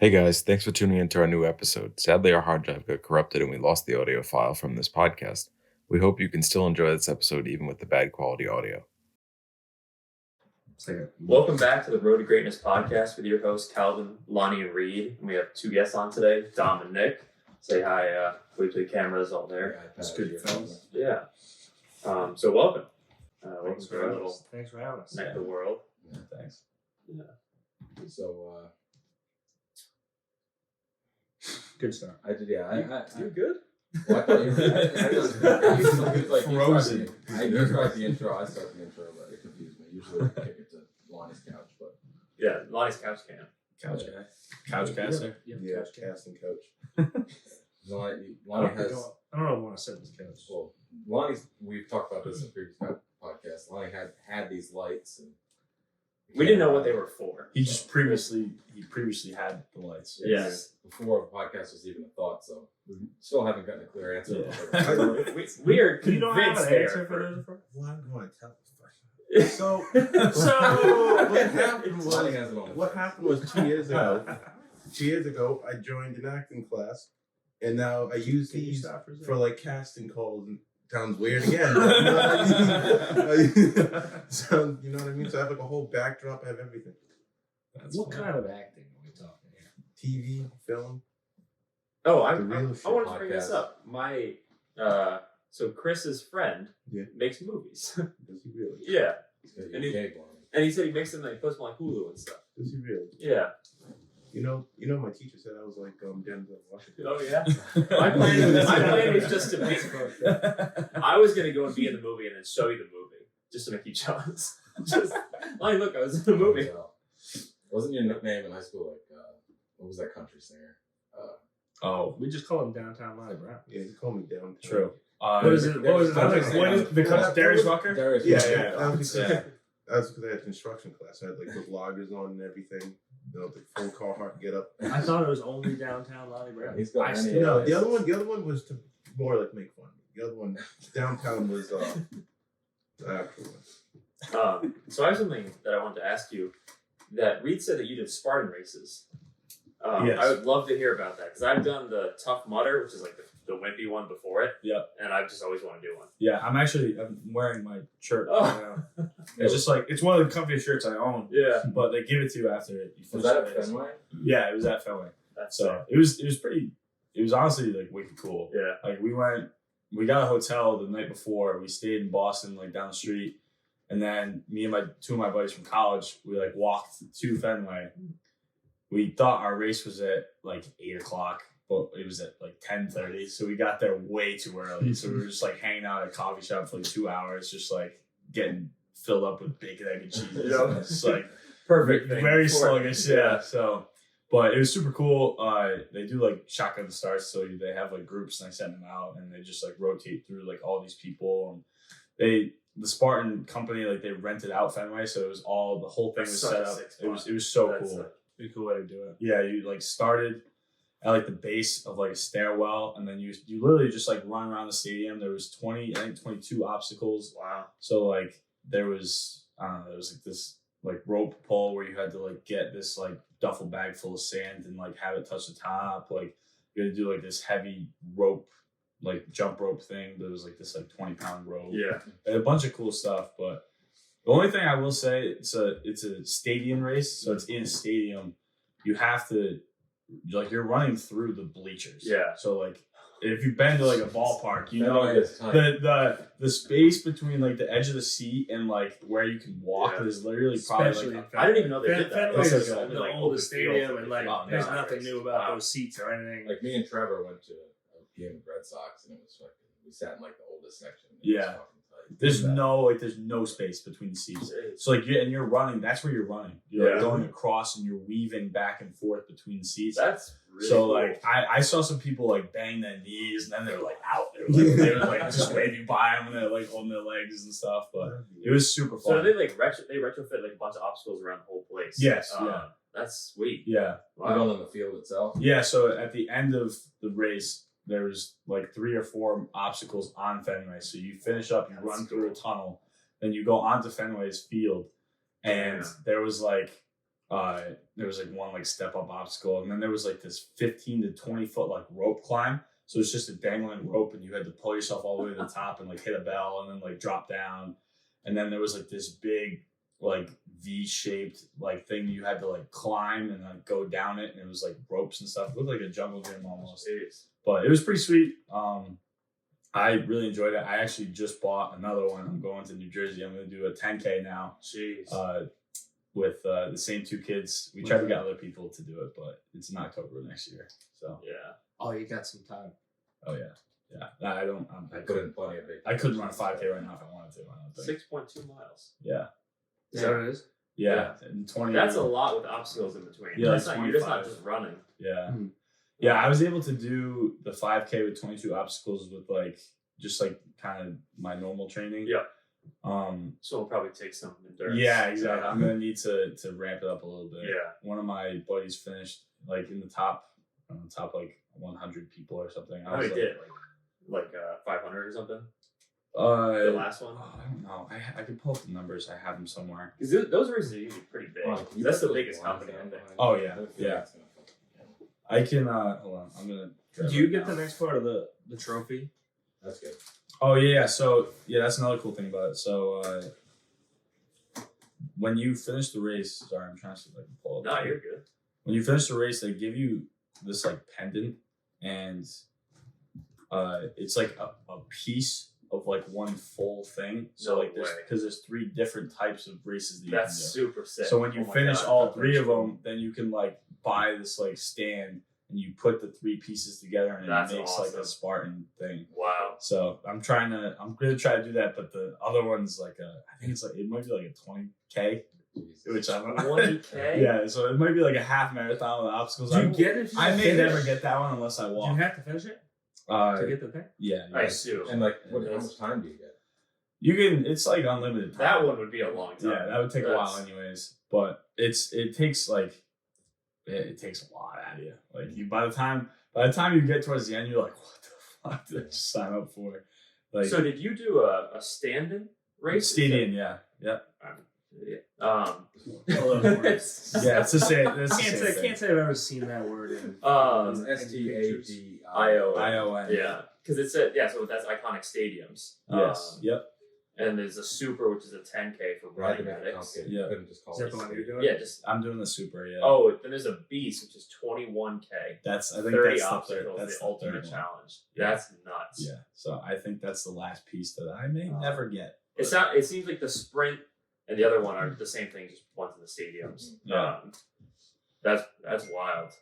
Hey guys, thanks for tuning into our new episode. Sadly, our hard drive got corrupted and we lost the audio file from this podcast. We hope you can still enjoy this episode even with the bad quality audio. Welcome back to the Road to Greatness podcast with your hosts Calvin, Lonny, and Reed. And we have two guests on today, Dom and Nick. Say hi, wave to the cameras all there. That's good, fellas. Yeah. So welcome. Welcome to our little Thanks for having us. neck of the world. Yeah, thanks. Yeah. So, Good start. I did, yeah. You good? Well, I thought you were Frozen. You start the intro, I start the intro, but it confused me. Usually I kick it to Lonny's couch, but. Yeah, Lonny's couch cam. Couch guy. Couch caster. Yeah, casting coach. Lonny I has. don't know if I want to sit on this couch. Well, Lonny's, we've talked about this in previous podcasts. Lonny had these lights and. We didn't know what they were for. He previously had the lights. Yes. Before a podcast was even a thought, so we still haven't gotten a clear answer. Yeah. we are You don't have convinced an they answer are for those? Well, I'm going to tell the question. So Lonny has it on. what happened was 2 years ago. 2 years ago, I joined an acting class, and now I use these for like casting calls. And sounds weird again. But you know what I mean? You know what I mean? So I have like a whole backdrop. I have everything. What kind of acting are we talking here? TV, film. Oh, I The real wanted shit to bring this podcast. up. My so Chris's friend makes movies. Does he really? Yeah. And And he said he makes them and he puts them on Hulu and stuff. Does he really? Yeah. You know, my teacher said I was like Denzel Washington. Oh yeah. My plan was just to make. I was gonna go and be in the movie and then show you the movie just to make you jealous. Just like, look, I was in the movie. Wasn't your nickname in high school like what was that country singer? We just call him Downtown Lonnie Brown. Yeah, he called me downtown. True. What What is it? What is The country? Darius Rucker? Darius Yeah, Rucker. yeah. That was because I had construction class. I had like the bloggers on and everything. You know, the full Carhartt get up. I thought it was only Downtown Lonnie Brown. He's got many. No, the other one was to more like make fun. The other one, downtown, was the actual one. So I have something that I wanted to ask you. That Reed said that you did Spartan Races. Yes. I would love to hear about that because I've done the Tough Mudder, which is like the wimpy one before it. Yep. And I've just always wanted to do one. Yeah, I'm wearing my shirt Oh. right now. It's just like, it's one of the comfiest shirts I own. Yeah. But they give it to you after you Was finish that the at race. Fenway? Yeah, it was at Fenway. That's So it was honestly like wicked cool. Yeah. Like we got a hotel the night before. We stayed in Boston, like down the street. And then me and two of my buddies from college, we like walked to Fenway. We thought our race was at like 8:00, but it was at like 10:30. So we got there way too early. So we were just like hanging out at a coffee shop for like 2 hours, just like getting filled up with bacon, egg, and cheese. Yeah. Just like perfect thing. very for it. sluggish, yeah. So, but it was super cool. They do like shotgun starts, so they have like groups and I send them out, and they just like rotate through like all these people. And the Spartan company, like they rented out Fenway, so it was the whole thing was Such set a up. sick It spot. was so That's cool. sick. Pretty cool way to do it. Yeah, you like started at like the base of like a stairwell, and then you literally just like run around the stadium. There was 22 obstacles. Wow. So like there was like this like rope pull where you had to like get this like duffel bag full of sand and like have it touch the top. Like you had to do like this heavy rope, like jump rope thing. There was like this like 20-pound rope. Yeah. And a bunch of cool stuff. But the only thing I will say, it's a stadium race, so it's in a stadium. You have to like you're running through the bleachers. Yeah. So like if you've been to like a ballpark, you know Fenway is tight. the space between like the edge of the seat and like where you can walk Yeah. is literally probably Especially like I didn't even know they did that. Fenway's It's the like only, oldest open field stadium, for and like Oh, there's yeah. nothing new about Wow. those seats or anything. Like me and Trevor went to a game of Red Sox, and it was fucking. We sat in like the oldest section. It was Yeah. fucking tight. there's no space between the seats. So like you're running, that's where you're running. You're like Yeah. going across and you're weaving back and forth between the seats. That's really So cool. like I saw some people like bang their knees and then they were like out. They were like just waving by them and they're like holding their legs and stuff. But it was super fun. So they like retrofit like a bunch of obstacles around the whole place. Yes, yeah. That's sweet. Yeah. Wow. Going on the field itself. Yeah, so at the end of the race, there was like 3 or 4 obstacles on Fenway. So you finish up, you That's run through a cool. tunnel, then you go onto Fenway's field. And Yeah. there was like there was like one like step up obstacle, and then there was like this 15 to 20 foot like rope climb. So it's just a dangling rope, and you had to pull yourself all the way to the top and like hit a bell and then like drop down. And then there was like this big like V-shaped like thing you had to like climb and then go down it, and it was like ropes and stuff. It looked like a jungle gym almost. But it was pretty sweet. I really enjoyed it. I actually just bought another one. I'm going to New Jersey. I'm going to do a 10K now. Jeez. With the same two kids. We tried to get other people to do it, but it's in October next year. So Yeah. Oh, you got some time. oh yeah. Nah, I put in plenty of big. I couldn't run a 5K right now if I wanted to. I don't think. 6.2 miles. Yeah. Is that what it is? Yeah. And 20. That's a lot with obstacles in between. Yeah, That's like not, you're just 25. not just running. Yeah. Hmm. Yeah, I was able to do the 5K with 22 obstacles with like just like kind of my normal training. Yeah. So it'll probably take some endurance. yeah, exactly. I'm gonna need to ramp it up a little bit. Yeah. One of my buddies finished like in the top like 100 people or something. How many did? Like 500 or something? The The last one? I don't know. I could pull up the numbers. I have them somewhere. Because those races are usually pretty big. Oh, you That's got the those biggest lines company, I down think. behind Oh, you. yeah, I feel yeah. that's gonna fucking- I can hold on. I'm gonna. grab Do you it get now. the next part of the trophy? That's good. Oh yeah. So yeah, that's another cool thing about it. So when you finish the race, sorry, I'm trying to see if I can pull up. No, you're good. When you finish the race, they give you this like pendant, and it's like a piece of like one full thing. So No like there's way. because there's 3 different types of races that you That's can do. super sick. So when you Oh my finish God, all that's 3 of cool. them, then you can like buy this like stand, and you put the 3 pieces together, and That's it makes like awesome. a Spartan thing. Wow. So I'm gonna try to do that, but the other one's like I think it's like it might be like a 20K, Jesus. which I don't know. 20K? Yeah, so it might be like a half marathon with obstacles. Do you get it? if you I may finish? never get that one unless I Do you walk. have to finish it to Uh, get the thing? yeah, I assume. And like, how much time do you get? you can. It's like unlimited time. That one would be a long time. Yeah, that would take a while That's- anyways. But it takes like it takes a lot out of you. Like you by the time you get towards the end, you're like, what the fuck did I just sign up for? Like So did you do a stand-in race? Stadium, yeah. It's- Yeah, it's the same. It's the Can't same say, thing. can't say I've ever seen that word in. It's STADI. ION. Yeah, because it said so that's iconic stadiums. Yes. Yep. And there's a super, which is a 10K for I had to running make it addicts. complicated. Yeah. You couldn't just call Is that it the one state. you're doing? Yeah, just I'm doing the super. Yeah. oh, then there's a beast, which is 21K. That's I think 30 that's obstacles, that's the ultimate third one. challenge. Yeah. That's nuts. Yeah. So I think that's the last piece that I may never get. It's not. It seems like the sprint and the other one are the same thing, just one's in the stadiums. Yeah. That's wild.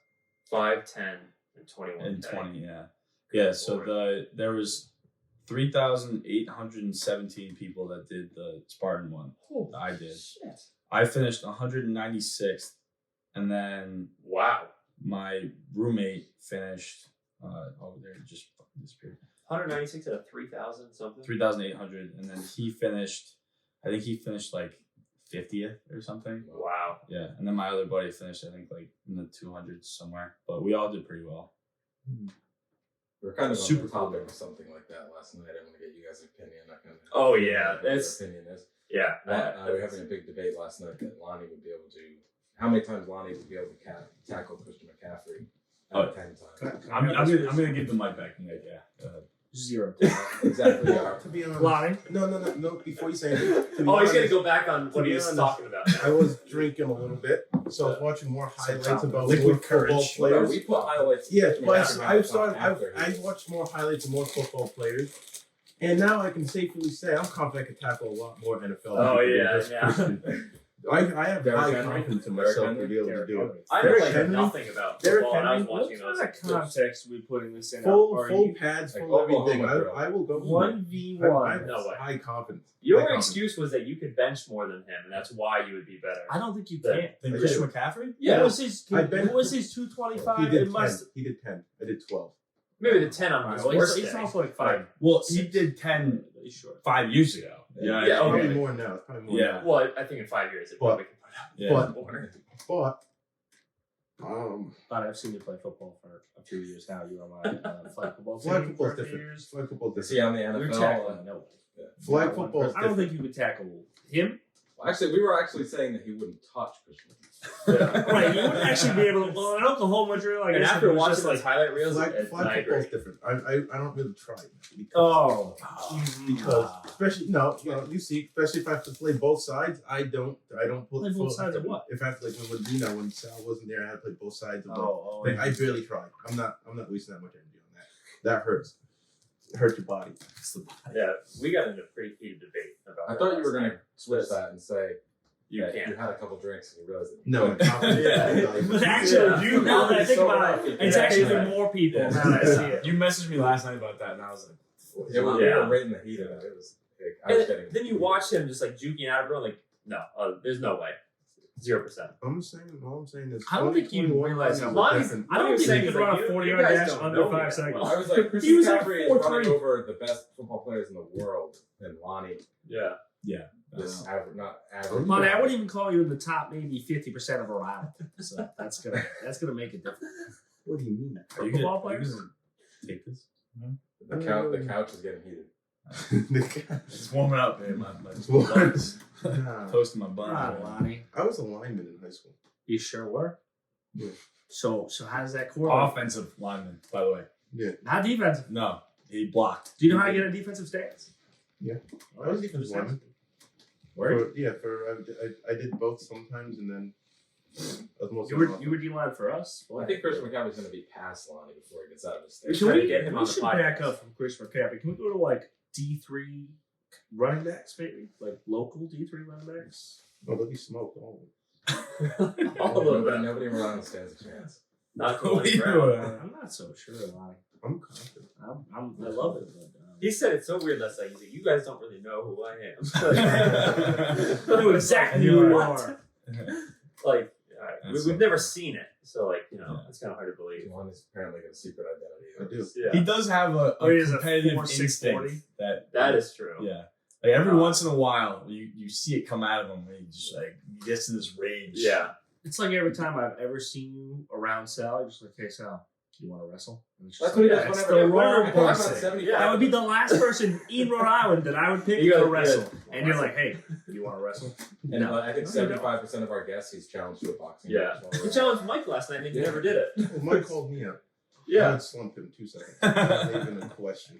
5, 10, and 21. And 20, yeah. Yeah, so there was 3,817 people that did the Spartan one. Oh, I did. Shit. I finished 196th, and then Wow. my roommate finished there just fucking disappeared. 196 out of 3,000 something. 3,800, and then he finished like 50th or something. Wow. Yeah, and then my other buddy finished I think like in the 200s somewhere, but we all did pretty well. We were kind of Super on the cool. topic of something like that last night. I want to get you guys' opinion. I kind of Oh, yeah, what your that's- opinion is. Yeah. We were having a big debate last night that Lonny would be able to. How many times Lonny would be able to tackle Christian McCaffrey? Out of 10 times. I'm gonna give the mic back to Nick. Yeah, go ahead. 0. Exactly. Well, to be honest, Lonny? no. Before you say anything, to be Oh, he's honest, gonna go back on what be he was honest, talking about. I was drinking a little bit, so I was watching more highlights about Liquid more football courage. players. We put highlights. Yes, from but after I after. watched more highlights of more football players, and now I can safely say I'm confident I can tackle a lot more NFL. Oh, people yeah, than just yeah. Christian. I have Derrick high Henry? confidence in Derrick myself Henry? to be able to do it. I know Derrick like Henry? nothing about Derrick football, and I was Henry? watching What those. kind of context are we putting this in? Full Are full you pads, like full everything. Oklahoma drill. I will go 1v1? No way. High confidence. Your High confidence. excuse was that you could bench more than him, and that's why you would be better. I don't think you Then- can. Then I Christian do. McCaffrey? Yeah. What was his, I bet- what was his 225? He It did 10. must. He did 10. I did 12. Maybe the 10 on Alright, his well, worst he's day. also like 5. Well, he did 10 He's short. 5 years ago. Yeah, It's okay. probably more now. It's probably more Yeah. now. Well, I think in 5 years it probably can put up Yeah. But- more. But But I've seen you play football for a few years now. You were my flag football flag team football's for a few different. years. Flag football's Is he different. on the You're NFL? tackling. No. Flag Not one football's person. I don't different. think you could tackle him. Well, actually, we were actually saying that he wouldn't touch Christian. Right, you wouldn't actually be able to. Well, in Oklahoma, Montreal, I And guess after it was watching just those highlight reels, Flag I football's agree. different. I don't really try it because, Oh, because especially you see, especially if I have to play both sides, I don't put Play both sides of what? If I have to, like when Sal wasn't there, I had to play both sides of oh, like, I barely tried. I'm not wasting that much energy on that. That hurts. It hurts your body. Yeah, we got into a pretty heated debate about I that thought you were last going night. to switch that and say You that can't. you had a couple drinks and you realized that you No, couldn't. But actually, Yeah. now that I think So about it, rough. it's Yeah. actually Yeah. more people Yeah. now that I see it. You messaged me last night about that, and I was like, It was, we Yeah. were right in the heat of it. It was. I was And getting. then you watch him just like juking out of it, like, no, there's no way. 0%. all I'm saying is I don't think you 21 realize now how we're Lonny's- different. I don't think saying you is, could run like, a you 40-yard guys dash don't under know me 5 that seconds. well. I was like, He Christian was like McCaffrey is running 4'3". over the best football players in the world, and Lonnie Yeah. is not average. Lonnie, I wouldn't even call you in the top maybe 50% of a round. So that's gonna make a difference. What do you mean? For football players? take this. The couch is getting heated. It's warming up, man. My What? buns. Nah. Toasting my buns. Come on, Lonnie. I was a lineman in high school. You sure were? Yeah. So how does that correlate? Offensive lineman, by the way. Yeah. Not defensive. No, he blocked. Do you know how to get a defensive stance? I was defensive lineman. Where? I did both sometimes, and then I was mostly You were D-line for us? I think Christian McCaffrey's going to be past Lonnie before he gets out of his state. Can try to we get him we on the should podcast. back up from Chris McCaffrey. Can we go to like D3 running backs, maybe? Like local D3 running backs? Oh, but he smoked all All of them. Nobody around stands a chance. Not What Lonny are you Brown. doing? I'm not so sure, Lonnie. I'm confident. I love it. But, He said it's so weird last night. He's like, you guys don't really know who I I am. know exactly who you What? are. Like, That's we've so never funny. seen it. So, like, Yeah. it's kind of hard to believe. Lonnie's apparently got a secret I identity. do. Yeah, He does have a Or he has a competitive 4.640. instinct that is true. Yeah. Like every once in a while, you see it come out of him, and he just like he gets to this rage. Yeah. It's like every time I've ever seen you around Sal, you're just like, hey, Sal, you want to wrestle? And it's just That's what he like, does that's whenever the wrong I thought person. about 75. Yeah. That would be the last person in Rhode Island that I would pick You to gotta- wrestle. yeah. And you're like, hey, you want to wrestle? And No. I think No, you don't. 75% of our guests he's challenged to a boxing Yeah. match. He challenged Mike last night and he never did it. Well, Mike called me out. I Yeah. would slump him 2 seconds. Not even a question.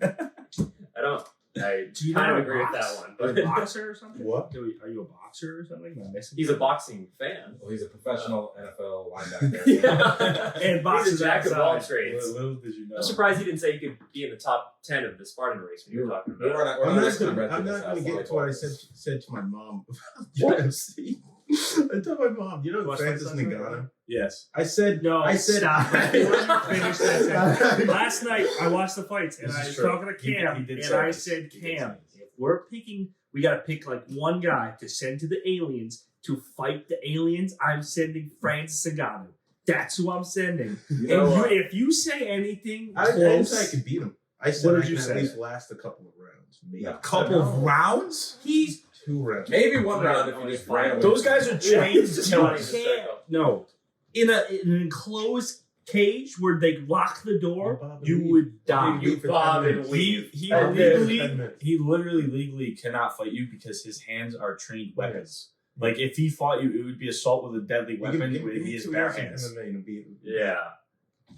I Do you kind know of a agree with box? that one. Are you But a boxer or something? What? Are you a boxer or something? Am I missing he's a something? boxing fan. Well, he's a professional NFL linebacker. Yeah. And He's boxes a jack of all outside. trades. Little did you know. I'm surprised he didn't say you could be in the top 10 of the Spartan race when you were talking We're about it. not, we're I'm not not just gonna gonna, rent I'm this not gonna house get like to what I always. said to my mom about UFC. I told my mom, you know Watch Francis my son's Ngannou? Yes. I said, No, I said, stop. Why don't you finish that sentence? Last night I watched the fights and This I is was true. talking to He Cam did and say I this. said, He did Cam, say if we're picking, we got to pick like one guy to send to the aliens to fight the aliens. I'm sending Francis Ngannou. That's who I'm sending. You know And what? if you say anything I didn't say I close, could beat him. I said What I did can you at say? least last a couple of rounds. Maybe. No. Couple of rounds? he's 2 rounds. Maybe one round if you just ran away. those guys are trained to Just kill. running in a circle. No, in an enclosed cage where they lock the door, Bob and you weave. would die. You bob and He weave. he And then- legally he literally legally cannot fight you because his hands are trained weapons. Like if he fought you, it would be assault with a deadly weapon with his bare hands. MMA and beat him. Yeah.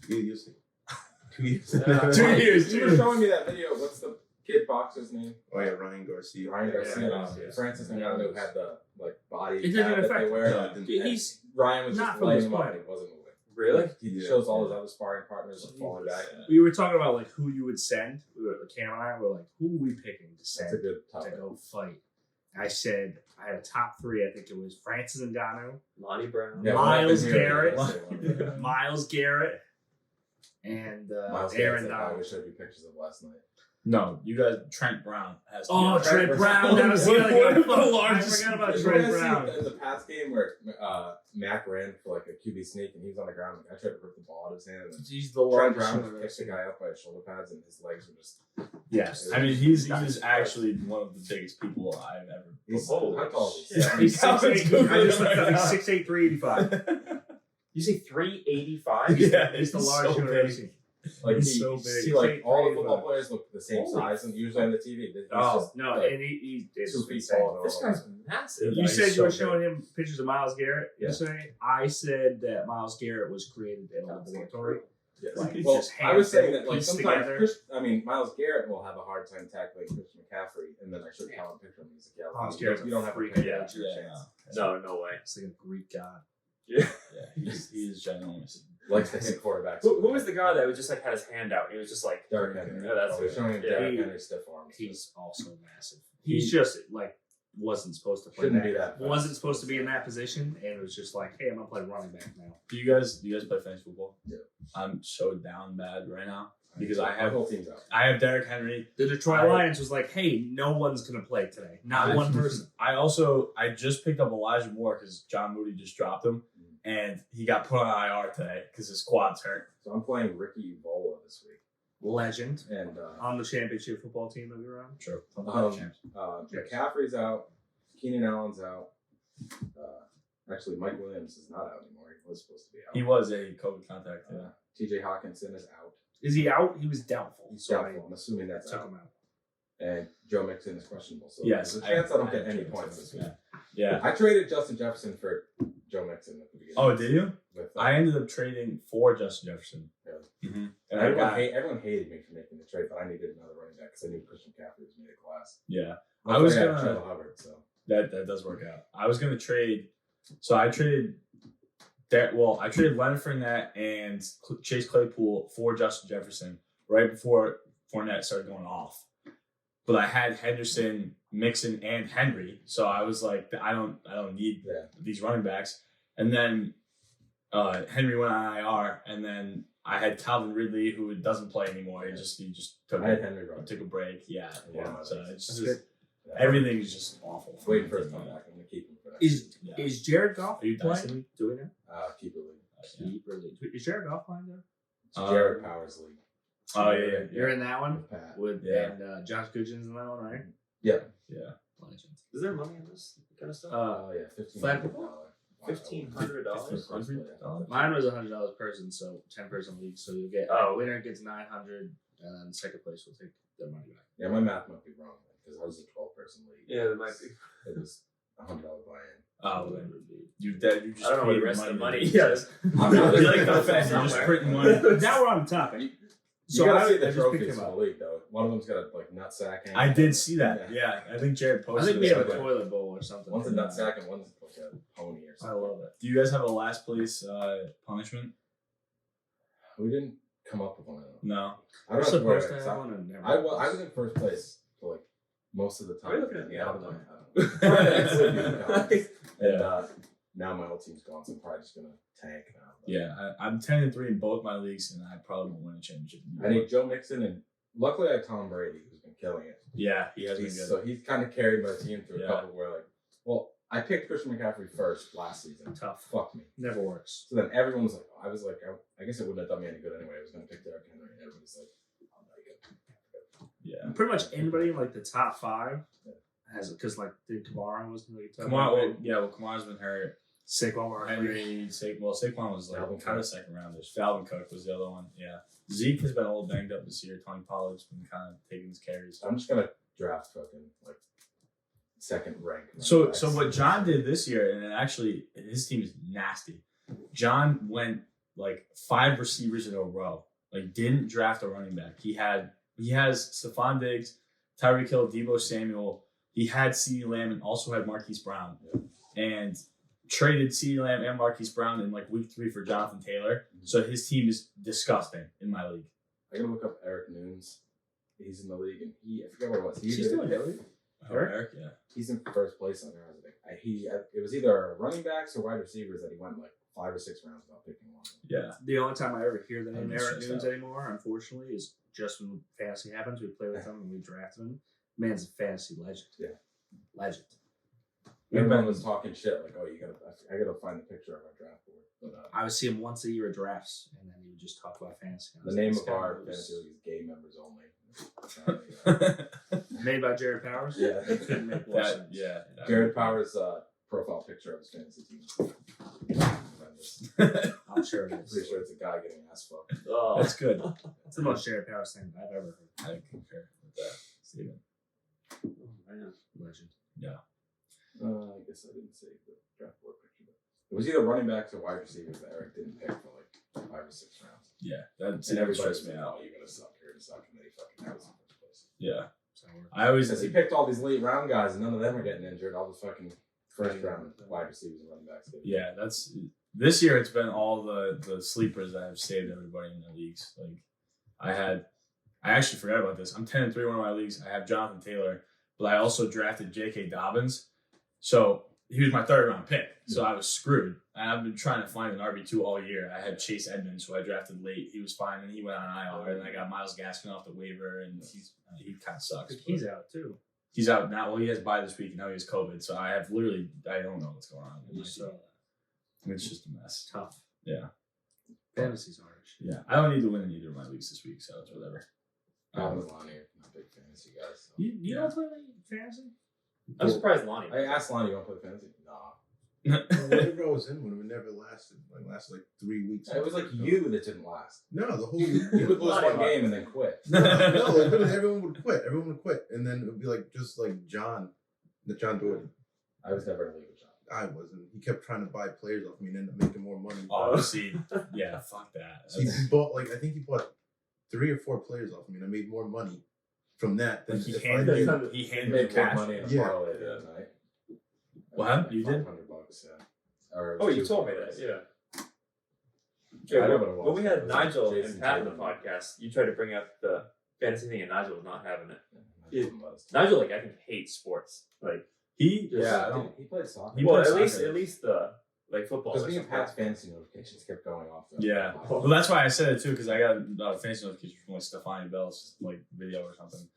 You'll see. 2 years. Yeah. 2 years, You were showing me that video. What's the kid boxer's name? Oh yeah, Ryan Garcia. Ryan Garcia. Yeah. Francis Ngannou had the like body It doesn't pad that affect they him. wear. No, it didn't. He's Ryan was Not just from laying this him up point. and he wasn't moving. Really? He Yeah. shows all his other sparring partners are falling back. we were talking about like who you would send. Cam and I were like, who are we picking to That's a send good to topic. go fight? I said I had a top 3. I think it was Francis Ngannou, Lonnie Brown. Yeah, Miles we're not Garrett. gonna say one of them. Miles Garrett, and Miles Aaron Garrett's the guy Donald. we showed you pictures of last night. No, you guys. Trent Brown has. To Oh, be Trent Brown. That was the other One guy. of the I largest- forgot about You Trent guys see Brown. the Pats game where Mac ran for like a QB sneak and he was on the ground. Like, I tried to rip the ball out of his hand. And He's the Trent largest. Brown picked the guy up by his shoulder pads and his legs were just. Yes, I mean he's actually one of the biggest people I've ever. He's footballed how with. tall is he? Yeah. He's 6'8". I just looked at him. Yeah. He's 6'8", 385. You say 385? Yeah, He's the he's largest so you've ever big. seen. Like He's you so big. see, like all the football Crazy. players look the same Holy size, and usually on the TV, he's Oh just, no, like, and he 2 feet insane. tall. This guy's massive. You he's said you so were big. showing him pictures of Myles Garrett Yeah. yesterday. I said that Myles Garrett was created in a laboratory. Yes. Like, it's Well, just I was saying hand that like pieced sometimes together. Myles Garrett will have a hard time tackling Christian McCaffrey, and then I showed Colin a picture of him. He's like, Myles yeah, Garrett's you don't have a freak. chance. Yeah. No way. It's like a Greek god. Yeah, he's ginormous. Likes to hit quarterbacks. Who was the guy that was just like had his hand out? He was just like, Derrick Henry. Yeah, that's I was it. showing him Yeah. Derrick Henry stiff arms. He's also massive. He's just like wasn't supposed to play Shouldn't be that fast. wasn't supposed to be in that position, and it was just like, hey, I'm gonna play running back now. Do you guys play fantasy football? Yeah. I'm so down bad right now because My whole team's out. I have Derrick Henry. The Detroit I- Lions was like, hey, no one's gonna play today. Not one person. I just picked up Elijah Moore because John Moody just dropped him, and he got put on IR today because his quad's hurt. So I'm playing Ricky Vola this week, Legend and on the championship football team that we were on. True. McCaffrey's out, Keenan Allen's out. Actually, Mike Williams is not out anymore. He was supposed to be out. He was a COVID contact. Yeah. T.J. Hawkinson is out. Is he out? He was doubtful. He's So doubtful. I'm assuming I that's took out. him out. And Joe Mixon is questionable. So Yes, there's a chance I don't get any points this week. Yeah. I traded Justin Jefferson for Joe Mixon at the beginning. Oh, did you? With, I ended up trading for Justin Jefferson. Really? Mm-hmm. And I got everyone hated me for making the trade, but I needed another running back because I knew Christian McCaffrey was made of glass. yeah. I I was got gonna Trevor Hubbard, so that does work out. I was gonna trade. So I traded. I traded Leonard Fournette and Chase Claypool for Justin Jefferson right before Fournette started going off. But I had Henderson, Mixon, and Henry, so I was like, I don't need these running backs. And then Henry went on IR, and then I had Calvin Ridley, who doesn't play anymore. He just took I had Henry running. took a break. Yeah. Yeah. So it's That's just good. everything is just awful. Waiting for his comeback. I'm gonna keep him for next Is season. is Jared Goff Are you playing? dicing? Doing it? Keeper league. Is Jared Goff playing there? It's Jared Powers league. Oh yeah. You're in that one With Pat. with Yeah. and Josh Goodgin's in that one, right? Yeah. Legend. is there money in this kind of stuff? Oh yeah. $1,500. Mine was $100 person, so 10-person league. So you'll get winner gets 900, and then second place will take their money back. Yeah, my math might be wrong because I was a 12-person league. Yeah, there might be. It was $100 buy-in. Oh, you just I don't know where the rest of the money is. I'm not like the Fed. You're just printing money. Now we're on the topic. So you gotta see I the just trophies picked in him the up. league though. One of them's got a nut sack. I did see that. Yeah, I think Jared I posted. think we have a something. toilet bowl or something. One's a nut sack and one's like a pony or I something. love it. Do you guys have a last place punishment? We didn't come up with one of them. No. I We're don't have to worry supposed to about have it. one and never. I was in first place for like most of the time. Are you looking at me? Yeah, I don't know. And Yeah. now my whole team's gone, so I'm probably just gonna tank now. Yeah, I'm 10-3 in both my leagues, and I probably won't win a championship. I need Joe Mixon, and luckily I have Tom Brady, who's been killing it. Yeah, he has been good. So he's kind of carried my team through Yeah. a couple where like, well, I picked Christian McCaffrey first last season. Tough. Fuck me. Never works. So then everyone was like, I guess it wouldn't have done me any good anyway. I was gonna pick Derrick Henry, and everybody's like, I'm not good. Yeah. Pretty much anybody in like the top 5 has it because like the Kamara was really tough. Kamara's been hurt. Saquon Barkley. Henry, Saquon was like Dalvin kind Cook. of second rounders. Dalvin Cook was the other one. Yeah. Zeke has been a little banged up this year. Tony Pollard's been kind of taking his carries. I'm just gonna draft fucking like second rank. So what John did this year, and actually his team is nasty. John went like 5 receivers in a row. Like didn't draft a running back. He has Stephon Diggs, Tyreek Hill, Deebo Samuel. He had CeeDee Lamb and also had Marquise Brown. And traded CeeDee Lamb and Marquise Brown in like week 3 for Jonathan Taylor. So his team is disgusting in my league. I gotta look up Eric Nunes. He's in the league, and I forget what it was. He's still in the league. Eric, yeah. He's in first place on there. I was like, it was either running backs or wide receivers that he went like 5 or 6 rounds without picking one. Yeah. The only time I ever hear the name I'm Eric stressed Nunes out. anymore, unfortunately, is just when fantasy happens. We play with him and we draft him. Man's a fantasy legend. Yeah. Legend. Everyone was talking shit like, "Oh, I gotta find the picture of our draft board." But I would see him once a year at drafts, and then he would just talk about fantasy. the name This of guy our was fantasy league is Gay Members Only. made by Jared Powers. Yeah. It couldn't make more sense. Yeah. Jared Powers' profile picture of his fantasy team. horrendous. I'm sure it I'm is. pretty sure it's a guy getting ass fucked. Oh, That's good. That's the most Jared Powers thing I've ever heard. I concur with that, Steven. man. Legend. I guess I didn't say the draft board picture, but it was either running backs or wide receivers that Eric didn't pick for like 5 or 6 rounds. Yeah, that And everybody stressed was me like, out. "Oh, you're gonna suck. You're gonna suck," and then he fucking has in first place. Yeah, So we're- I always Because he picked all these late round guys, and none of them are getting injured. All the fucking first round wide receivers and running backs. Get injured. Yeah, that's this year. It's been all the sleepers that have saved everybody in the leagues. Like I actually forgot about this. I'm 10-3 one of my leagues. I have Jonathan Taylor, but I also drafted J.K. Dobbins, so he was my 3rd round pick. So I was screwed. And I've been trying to find an RB2 all year. I had Chase Edmonds, who I drafted late. He was fine, and he went on IR. And I got Myles Gaskin off the waiver, and he kind of sucks. He's out too. He's out now. Well, he has bye this week, and now he has COVID. So I have literally, I don't know what's going on. You saw that. It's just a mess. Tough. Yeah. Fantasy's hard. Yeah. I don't need to win in either of my leagues this week, so it's whatever. I'm with Lonny. Not big fantasy guys. So. You don't play fantasy? I'm surprised Lonny. I asked Lonny, "You want to play fantasy?" Nah. Whatever I was in when it never lasted. Lasted 3 weeks. It was like you that didn't last. No, the whole You would lose Lonny, one game and then quit. no, like literally everyone would quit. Everyone would quit, and then it would be like just like John Doherty. I was never in a league with John. I wasn't. He kept trying to buy players off me and ended up making more money. Oh, see, yeah, fuck that. So he bought I think he bought 3 or 4 players off me, and I made more money from that than He if I handed did. you, he You handed you made more cash. money in a Yeah. parlay the other night. What happened? You did? $500, yeah. Or Oh, you two told me parlays. that. Yeah. I know what it When was. we It had was Nigel Jason and Pat on the Tatum. podcast, you tried to bring up the fantasy thing, and Nigel was not having it. Yeah, it was. Nigel, I think, hates sports. Yeah, I don't. He played soccer. He Well, played at soccer. least the football. Because or me and something. Pat's fantasy notifications kept going off. Yeah. Well, that's why I said it too, because I got fancy notification from Stefani Bell's video or something.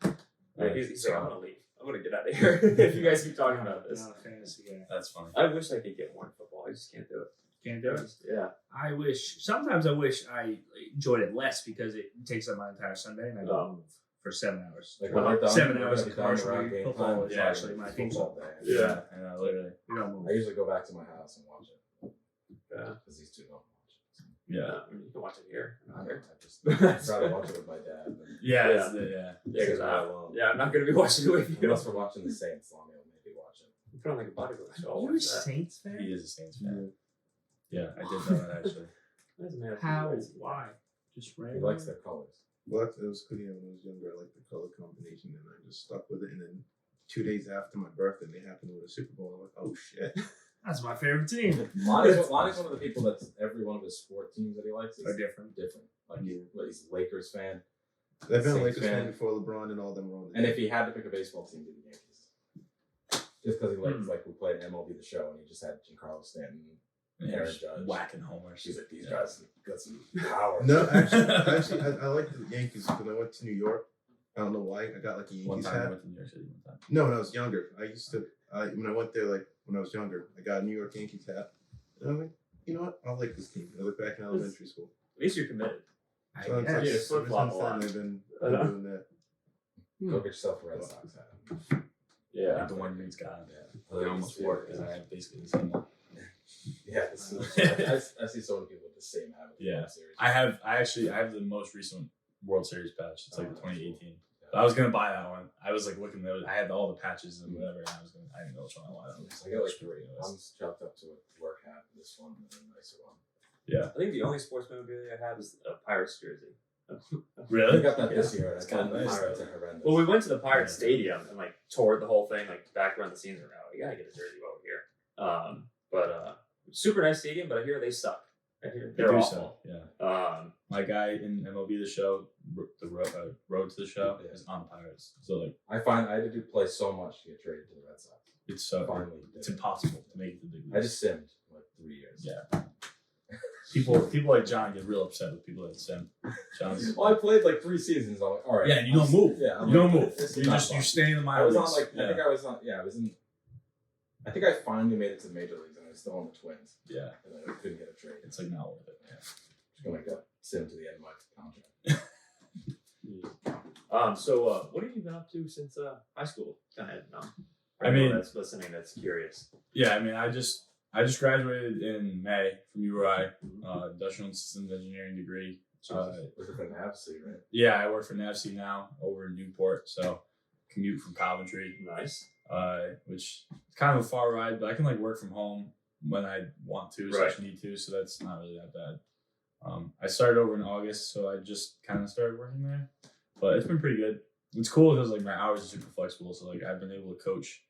Yeah, he's like, I'm gonna leave. I'm gonna get out of here if you guys keep talking about this. Not a fantasy guy. That's funny. I wish I could get more in football. I just can't do it. Can't do it. Yeah. Sometimes I wish I enjoyed it less because it takes up my entire Sunday and I don't Oh. move for 7 hours. Like when we're done, 7 we're hours gonna of be done commercial around game football time. is Yeah. actually my thing. Football day. Yeah, literally. We don't move. I usually go back to my house and watch it. Yeah. Because these two don't watch it. Yeah. I mean, you can watch it here. I Not know, here. I just I'd rather watch it with my dad. Than, Yeah, Yeah. it's yeah. Yeah, because alone. I'm not gonna be watching it with you. Unless we're watching the Saints, Lonny will maybe watch it. Put on like a bodybuilder show. I'll You're a watch that. Saints fan? He is a Saints fan. Yeah, I did know that actually. That's a man of How? few words. Why? Just He random. likes their colors. Well, it was because when I was younger, I liked the color combination, and I just stuck with it. And then 2 days after my birthday, they happened to win a Super Bowl. I'm like, oh shit! That's my favorite team. Lonny's one of the people that's every one of his sport teams that he likes is Are different. different. Like he's a Lakers fan. I've been a Saints Lakers fan fan. before LeBron and all them were on. And if he had to pick a baseball team, it'd be the Yankees. Just because he likes, like, we played MLB The Show, and he just had Giancarlo Stanton, Yeah, Aaron just Judge. whacking homers. She's like, these Yeah. guys got some power. No, actually, I like the Yankees because I went to New York. I don't know why. I got like a One Yankees time I hat. went to New York City one time. No, when I was younger, I used to. When I went there, like when I was younger, I got a New York Yankees hat. And I'm like, you know what? I like this team. I look back in elementary school. At least you're committed. So it's I like, guess. Yeah, ever flip-flop since a lot. then, I've been Uh-huh. doing that. Go get yourself a Red Sox hat. Yeah. Like the one Reed's got. Yeah. They almost wore because I have basically the same one. Yeah, I see so many people with the same hat. with the Yeah. World Series. I have the most recent World Series patch. It's like the 2018. But I was gonna buy that one. I was like looking those. I had all the patches and whatever. And I didn't know which one I wanted. I got like three. I'm chalked up to a work hat. This one and a nicer one. I think the only sports memorabilia I have is a Pirates jersey. I Really? got that this year. It's And I kinda thought the nice, Pirates though. are horrendous. Well, we went to the Pirates Stadium and like toured the whole thing, like back around the scenes around. You gotta get a jersey over here. But super nice stadium, but I hear they suck. I hear They they're do awful. so, yeah. My guy in MLB The Show, the road to the show, is on the Pirates. So like, I find I had to play so much to get traded to the Red Sox. it's so Finally, it's did. impossible to make it to the big I leagues. just simmed for like 3 years. Yeah. People like John get real upset with people that sim. John's Well, I played like 3 seasons. I'm like, all right. yeah, and you don't move. Yeah, I'm You don't like, move. this is You not just fun. you stay in the I minor was on leagues. like yeah. I think I was on. Yeah, I was in. I think I finally made it to the major leagues, and I was still on the Twins, Yeah, and I couldn't get a trade. it's like not worth it. Yeah. Just gonna go sim to the end of my contract. So what have you been up to since high school? Go ahead. No. I mean- that's listening. That's curious. Yeah, I mean, I just I just graduated in May from URI, industrial and systems engineering degree. Working for NAVC, right? Yeah, I work for NAVC now over in Newport, so commute from Coventry. Nice. Which is kind of a far ride, but I can like work from home when I want to, Right. / need to, so that's not really that bad. I started over in August, so I just kind of started working there, but it's been pretty good. It's cool because like my hours are super flexible, so like I've been able to coach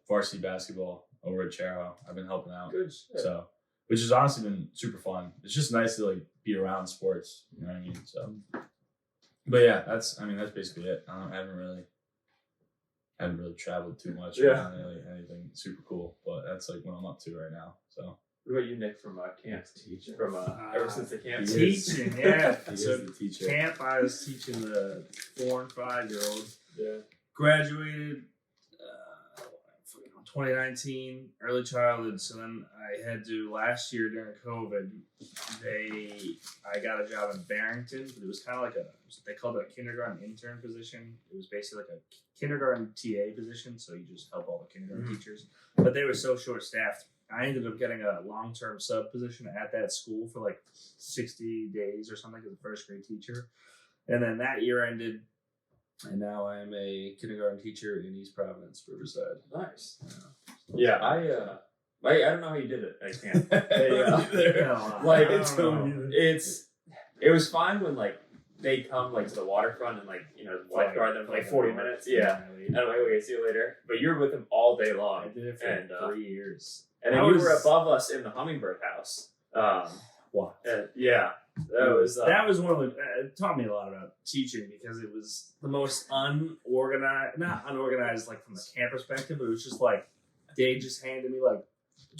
varsity basketball over at Charo. I've been helping out, Good shit. so which has honestly been super fun. It's just nice to like be around sports, you know what I mean? So, but yeah, that's basically it. I haven't really traveled too much. Yeah. Not really anything super cool, but that's like what I'm up to right now. So What about you, Nick, from camp? Teacher. From ever since the camp? He is. Teaching, yeah. he So is the teacher. camp, I was teaching the 4 and 5-year-olds. Yeah. Graduated 2019, early childhood. So then I had to, last year during COVID, I got a job in Barrington, but it was kind of like they called it a kindergarten intern position. It was basically like a kindergarten TA position, so you just help all the kindergarten teachers. But they were so short-staffed. I ended up getting a long-term sub position at that school for like 60 days or something as a first grade teacher. And then that year ended, and now I am a kindergarten teacher in East Providence, Riverside. Nice. Yeah, I don't know how you did it at camp. Like it was fine when like they come like to the waterfront and like lifeguard them for like 40 minutes. Yeah. And I'm like, okay, see you later. But you're with them all day long. I did it for 3 years. And then you were above us in the hummingbird house. What? Yeah. That was one of the. It taught me a lot about teaching because it was the most unorganized, not unorganized like from the camp perspective, but it was just like they just handed me like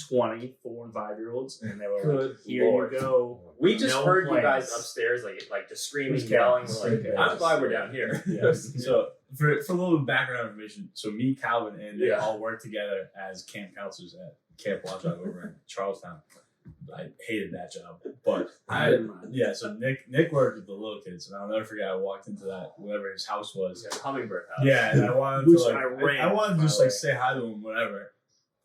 20 4 and 5-year-olds, and they were like, "Here Lord. you go." We just No heard you plans. guys upstairs like just screaming, Who's yelling. counting? We're like, I'm glad we're down here. Yes. So for a little background information, so me, Calvin, and they Yeah. all worked together as camp counselors at Camp Watch Dog over in Charlestown. I hated that job, but so Nick worked with the little kids, and I'll never forget. I walked into that whatever his house was. Yeah, hummingbird house. Yeah, and I wanted Which to like, I ran, I wanted to by just the way. like say hi to him, whatever.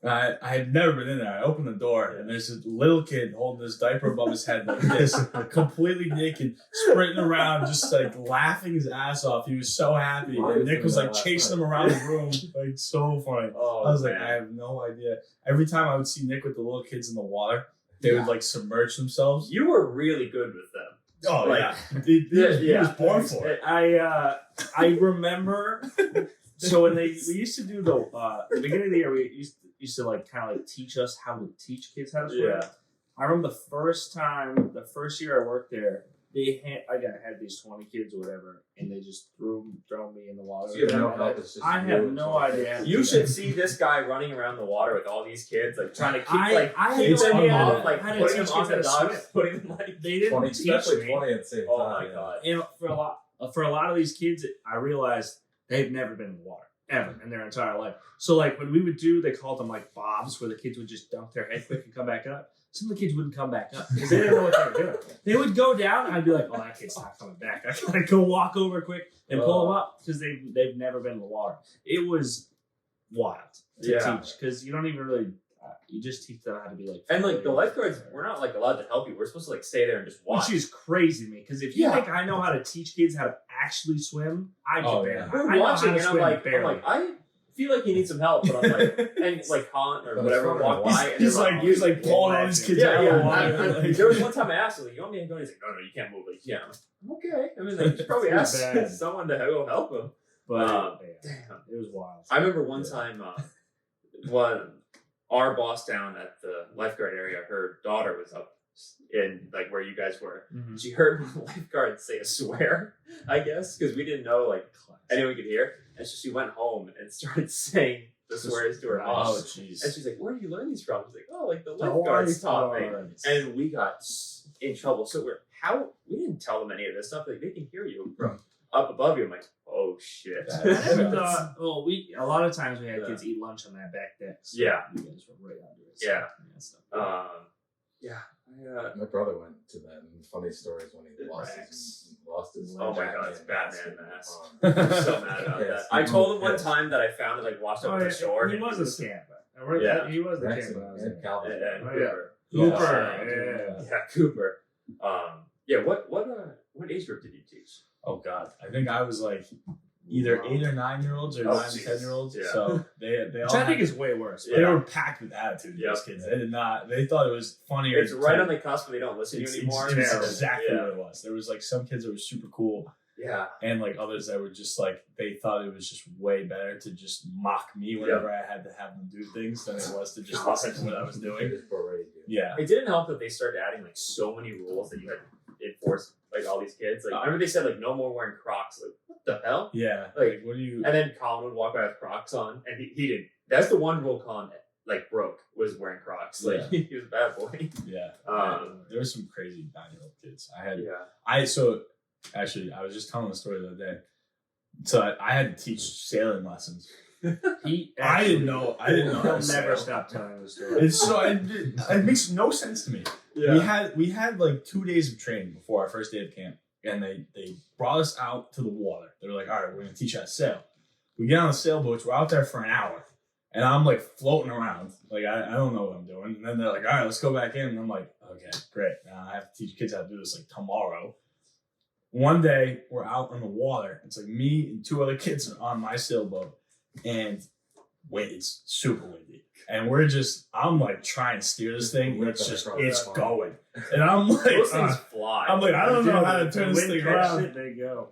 And I had never been in there. I opened the door, and there's a little kid holding this diaper above his head like this, completely naked, sprinting around, just like laughing his ass off. He was so happy, and Nick was like chasing him around the room, like so funny. Oh, I was like, man. I have no idea. Every time I would see Nick with the little kids in the water, they would like submerge themselves. You were really good with them. Oh Like, yeah, he was born for it. I remember. So when we used to do the beginning of the year, we used to like kind of like teach us how to teach kids how to swim. Yeah. I remember the first year I worked there, I had these 20 kids or whatever, and they just throw me in the water. So you have no help, it's just I you have and no 20 idea. kids. You should see this guy running around the water with all these kids, like trying to keep I had keep no them idea off, like how to putting them teach on kids the how to dogs, swim. putting them like. They didn't 20, teach especially me. 20 at the same Oh time. my god. And for a lot of these kids, I realized they've never been in the water ever in their entire life. So like when we would they called them like bobs, where the kids would just dunk their head quick and come back up. Some of the kids wouldn't come back up because they didn't know what they were doing. They would go down, and I'd be like, "Oh, that kid's not coming back." I gotta go walk over quick and pull them up because they've never been in the water. It was wild to teach because you don't even really you just teach them how to be like. And like the lifeguards, we're not like allowed to help you. We're supposed to like stay there and just watch. Which is crazy to me because if you think I know how to teach kids how to actually swim, I do. Yeah. We're I know watching, how to and swim I'm barely. like, I feel like you need some help, but I'm like, and like Hunt or But whatever it's walk by, and He's they're like pulling all these kids yeah, out yeah. of the water. There was one time I asked him, like, you want me to go? He's like, no, you can't move. Like, yeah. I'm like, okay. I mean, like, you should probably It's ask bad. someone to go help him. But Damn. it was wild. I remember one time, our boss down at the lifeguard area, her daughter was up in like where you guys were. Mhm. She heard one of the lifeguards say a swear, I guess, because we didn't know like anyone could hear. And so she went home and started saying the swears to her mom. Oh jeez. And she's like, "Where do you learn these from?" She's like, "Oh, like the lifeguards taught me." And we got in trouble. So we didn't tell them any of this stuff. Like they can hear you from up above you. I'm like, oh shit. I never thought. Well, a lot of times we had kids eat lunch on that back deck. So Yeah. you guys were right under it. Yeah. So, Yeah. My brother went to that, and funny stories when he lost his Oh my god, it's Batman mask. Um, I'm so mad about Yes. that. I told him one Yes. time that I found it like washed up Oh, on yeah, the shore. he was a scamper. Yeah. He was the Rex champ when I was and there. Calvin. And Oh, Cooper. Cooper, Yeah, Cooper. What age group did you teach? Oh God, I think I was like either 8 or 9-year-olds or 9 and 10-year-olds. Yeah. So they all Which I think had- is way worse. they were packed with attitude. Yep. These kids, they did not. They thought it was funnier. It's right on the cusp when they don't listen to you anymore. It's and then- exactly yeah. what it was. There was like some kids that were super cool, Yeah. and like others that were just like they thought it was just way better to just mock me whenever I had to have them do things than it was to just listen to what I was doing. Just already do. Yeah. It didn't help that they started adding like so many rules that you had to enforce like all these kids. Like remember they said like no more wearing Crocs. Like what the hell? Yeah. Like what do you? and then Colin would walk by with Crocs on, and he didn't. That's the one rule Colin like broke was wearing Crocs. Like he was a bad boy. Yeah. There were some crazy 9-year-old kids. Actually, I was just telling the story the other day. So I had to teach sailing lessons. I didn't know. He'll how to never sail. stop telling the story. It's so it makes no sense to me. Yeah. We had like 2 days of training before our first day of camp, and they brought us out to the water. They were like, "All right, we're gonna teach you how to sail." We get on the sailboats. We're out there for an hour, and I'm like floating around, like I don't know what I'm doing. And then they're like, "All right, let's go back in." And I'm like, "Okay, great. Now I have to teach kids how to do this like tomorrow." One day we're out on the water. It's like me and 2 other kids are on my sailboat, and it's super windy. And I'm like trying to steer this thing, and it's going. And I'm like, Those things fly. I'm like, I don't know how to turn this thing around. There you go.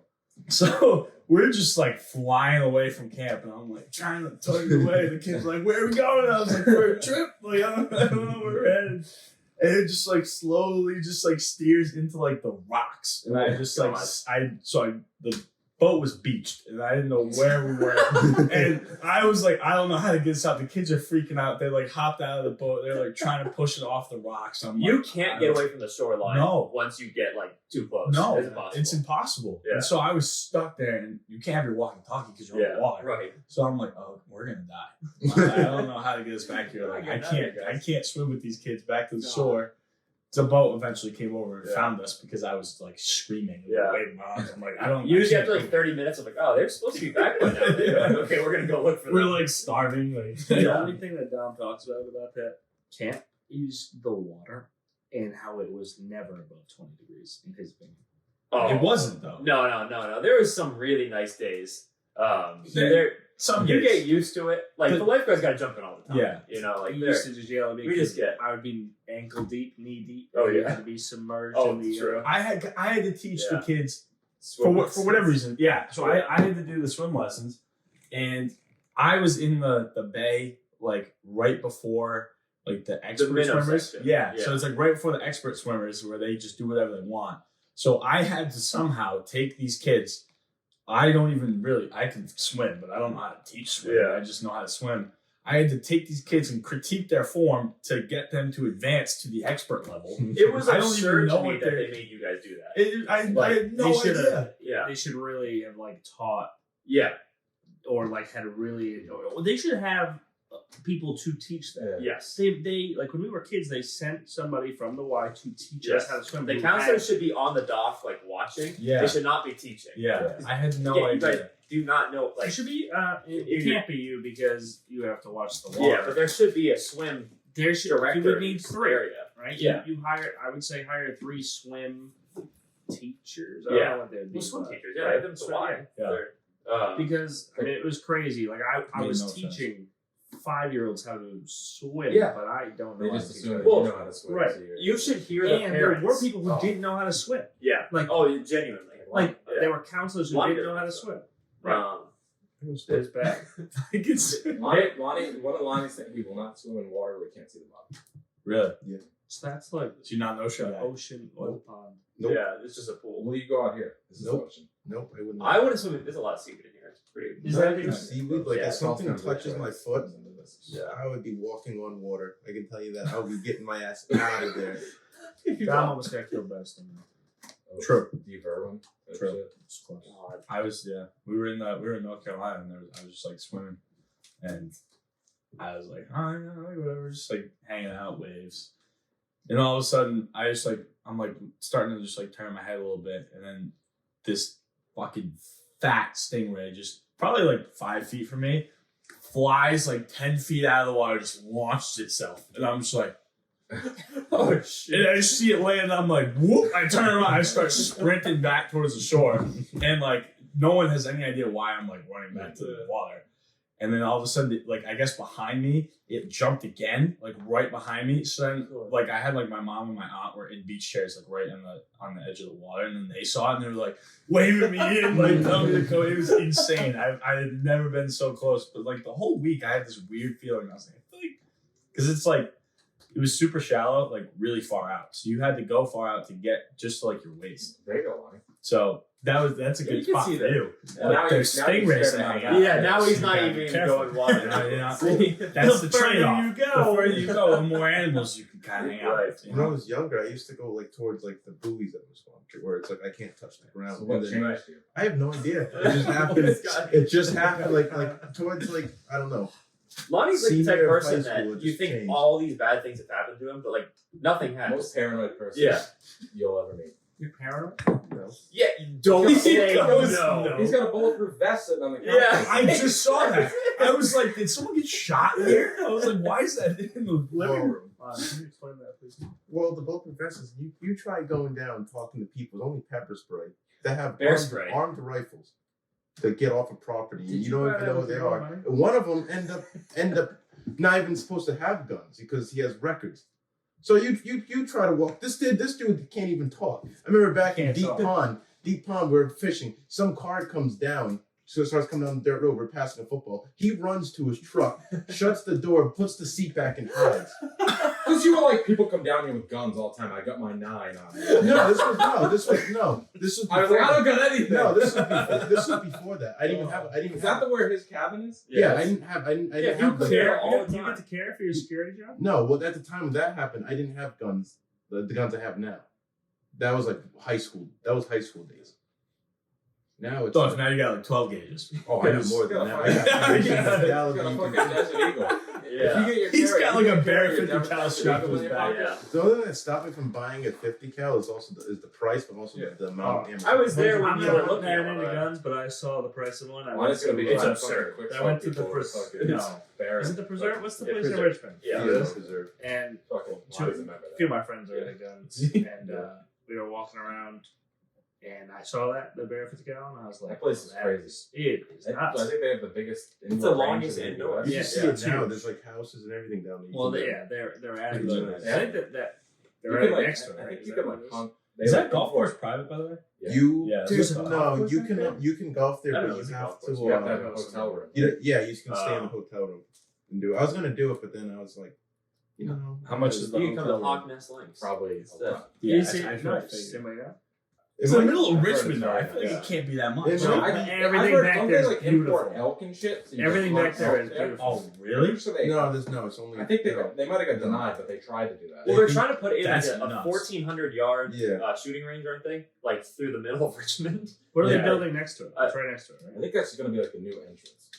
So we're just like flying away from camp, and I'm like trying to tug it away. The kid's like, "Where are we going?" And I was like, "For a trip." Like I don't know where we're headed. And it just like slowly just like steers into like the rocks. And I just like, the boat was beached and I didn't know where we were. And I was like, I don't know how to get this out. The kids are freaking out. They like hopped out of the boat. They're like trying to push it off the rocks. I'm You like, can't get away from the shoreline once you get like too close. No, it's impossible. It's impossible. Yeah. And so I was stuck there, and you can't have your walkie-talkie because you're on the water. Right. So I'm like, oh, we're gonna die. I don't know how to get us back here. Like, I can't swim with these kids back to the shore. The boat eventually came over and found us because I was like screaming and waving my arms. I'm like, I don't. Usually after like 30 minutes, I'm like, oh, they're supposed to be back by now. They're like, okay, we're gonna go look for them. We're like starving. Like The only thing that Dom talks about that camp is the water and how it was never above 20 degrees in his opinion. Oh, it wasn't though. No. There was some really nice days. Some you days. get used to it. Like the lifeguards got to jump in all the time. Yeah. You know, like We used to just yell at me. we just get. I would be ankle deep, knee deep. Oh, You yeah. had to be submerged Oh, in the. true. I had to teach the kids swim for whatever reason. Yeah. So I had to do the swim lessons, and I was in the bay like right before like the expert minnow swimmers. section. Yeah. Yeah. So it's like right before the expert swimmers where they just do whatever they want. So I had to somehow take these kids. I can swim, but I don't know how to teach swim. Yeah. I just know how to swim. I had to take these kids and critique their form to get them to advance to the expert level. It was I don't absurd even know to me what that they're- they made you guys do that. I had no idea. Yeah. They should really have like taught Yeah. or like had a really. Or they should have people to teach them. Yes. They like when we were kids, they sent somebody from the Y to teach us how to swim. The who counselors had- should be on the dock, like watching. Yeah. They should not be teaching. Yeah, I had no You guys idea. do not know. It Like, should be. It can't be you because you have to watch the water. yeah, but there should be a swim there should. director. You would in need each 3, area. right? Yeah. You hire. I would say hire 3 swim teachers. I Yeah. don't know what they'd be. Well, swim but- teachers. Yeah, right, them to swim, why. Yeah. Because I mean, it was crazy. Like I Made was no sense. teaching 5-year-olds how to swim, Yeah. but I don't know They how just to teach assume that them. Well, you know how to swim. right. So You should hear the And there parents. were people who Oh. didn't know how to swim. Yeah. Like- Genuinely. Like Yeah. there were counselors who Lonny didn't know how to did. swim. It's bad. Lonny, one of Lonny's things, he will not swim in water where he can't see the bottom. Really? So that's like Do you not know the Sean? ocean or the pond. Nope. Yeah, it's just a pool. Will you go out here? This is Nope. ocean. Nope, I wouldn't. I wouldn't swim. There's a lot of seaweed in here. It's pretty. Is that Not seaweed? Like Yeah, if something Salt comes touches right my foot, into this. Yeah. I would be walking on water. I can tell you that. I'll be getting my ass out of there. Dom almost got killed by a stingray. Oh, True. Deep Irwin. True. It's close. I was we were in North Carolina, and I was just like swimming, and I was like, oh yeah, like, whatever, just like hanging out, waves, and all of a sudden I'm like starting to just like turn my head a little bit, and then this fucking fat stingray just probably like 5 feet from me flies like 10 feet out of the water, just launched itself. And I'm just like, Oh shit! and I just see it land, and I'm like, whoop! I turn around, I start sprinting back towards the shore, and like no one has any idea why I'm like running back to the water. And then all of a sudden, like I guess behind me, it jumped again, like right behind me. So then, like I had like my mom and my aunt were in beach chairs, like right on the edge of the water, and then they saw it and they were like waving me in, like telling me to go. It was insane. I had never been so close, but like the whole week I had this weird feeling. I was like, because it's like. It was super shallow, like really far out. So you had to go far out to get just to like your waist. There you go, Lonny. So that's a good can spot see for that. you. Now Like, there's stingrays in hang that. out. Yeah, now he's not even Careful. going water. That's the trade-off. The further you go, the more animals you can kind of hang out with. When I was younger, I used to go like towards like the buoys that was spawned, where it's like I can't touch the ground. So what And then- changed you? I have no idea. It just happened. It just happened like towards like I don't know. Lonnie's like the type Senior of person high school, that it you just think changed. all these bad things have happened to him, but like nothing has. Most paranoid person Yeah. you'll ever meet. You're paranoid? No. Yeah, you don't He say goes- no. He's got a bulletproof vest sitting on the counter. Yeah. I just saw that. I was like, did someone get shot here? I was like, why is that in the living room? Can you explain that, please? Well, the bulletproof vests. You try going down talking to people with only pepper spray that have Bear spray. armed rifles to get off a property, and Did you you don't buy even that know who with they your own are. money? And one of them end up not even supposed to have guns because he has records. So you try to walk. This dude can't even talk. I remember back in Deep Pond, we're fishing. Some car comes down, so it starts coming down the dirt road. We're passing a football. He runs to his truck, shuts the door, puts the seat back, and hides. Because you were like, people come down here with guns all the time. I got my 9 on me. This was I was like, I don't got anything. No, this was before that. I didn't even Is have. that where his cabin is? Yeah, I didn't have. I didn't you have. could the- care all the Do you time. get to care for your security job? No, well, at the time when that happened, I didn't have guns. The guns I have now. That was like high school. That was high school days. Now it's. So now you got like 12 gauges. Oh, I got more than that. I got He's got a Gallagher. fucking Desert Eagle. Yeah. If you get your He's carry- got you like a get Bear your 50 Desert cal Eagle strapped to in his your back. pocket. Yeah. The only thing that stopped me from buying a 50 cal is also the price, but also the amount. of ammo. I was there when I'm you not were looking looking at at any one. guns, but I saw the price of one. I Mine went is gonna be to, it's fun, absurd. fucking quick I went fuck to the people with fucking Bear. Is it the preserve? What's the Yeah, place in Preserve. Richmond? Yeah. Yeah, preserve. And Fucking Two- Lonnie's a member a few there. of my friends are into guns, and we were walking around, and I saw the Bear 50 cal, and I was like, That place is "Oh, crazy. It is I nuts." think they have the biggest the indoor range longest in the indoor. US. You Yeah, can see yeah, it it's now. huge. There's like houses and everything down there. Well, they're adding Yeah. to it. I think that You they're can, adding like, next to it. I Right? think Is you that can what like it is? hunt. Is that golf course private, by the way? Yeah. You Yeah, there's that's a golf no, course you back can there? you can golf there, I but don't know you if it's a have golf to. course. You have to have a hotel room. Yeah, you can stay in the hotel room and do it. I was gonna do it, but then I was like, you know, How much is the You can come hotel to room? Hawk Nest Links. Probably a Instead. lot. Yeah, You see, I nice. nice. Anybody got? It's in the middle I've of heard Richmond, it's though. I very feel like nice. it can't be that much. It's No, not- Everything heard, back don't there they, is like import beautiful. elk and shit? So you Everything just back there hunt is elk beautiful. Oh, really? So they, no, it's only. I think you know, they might have got denied, but they tried to do that. Well, they're trying to put in like That's a nuts. 1,400 yard Yeah. shooting range, aren't they? Like through the middle of Richmond. What are they Yeah. building next to it? It's right next to it, I right? think that's going to be like the new entrance.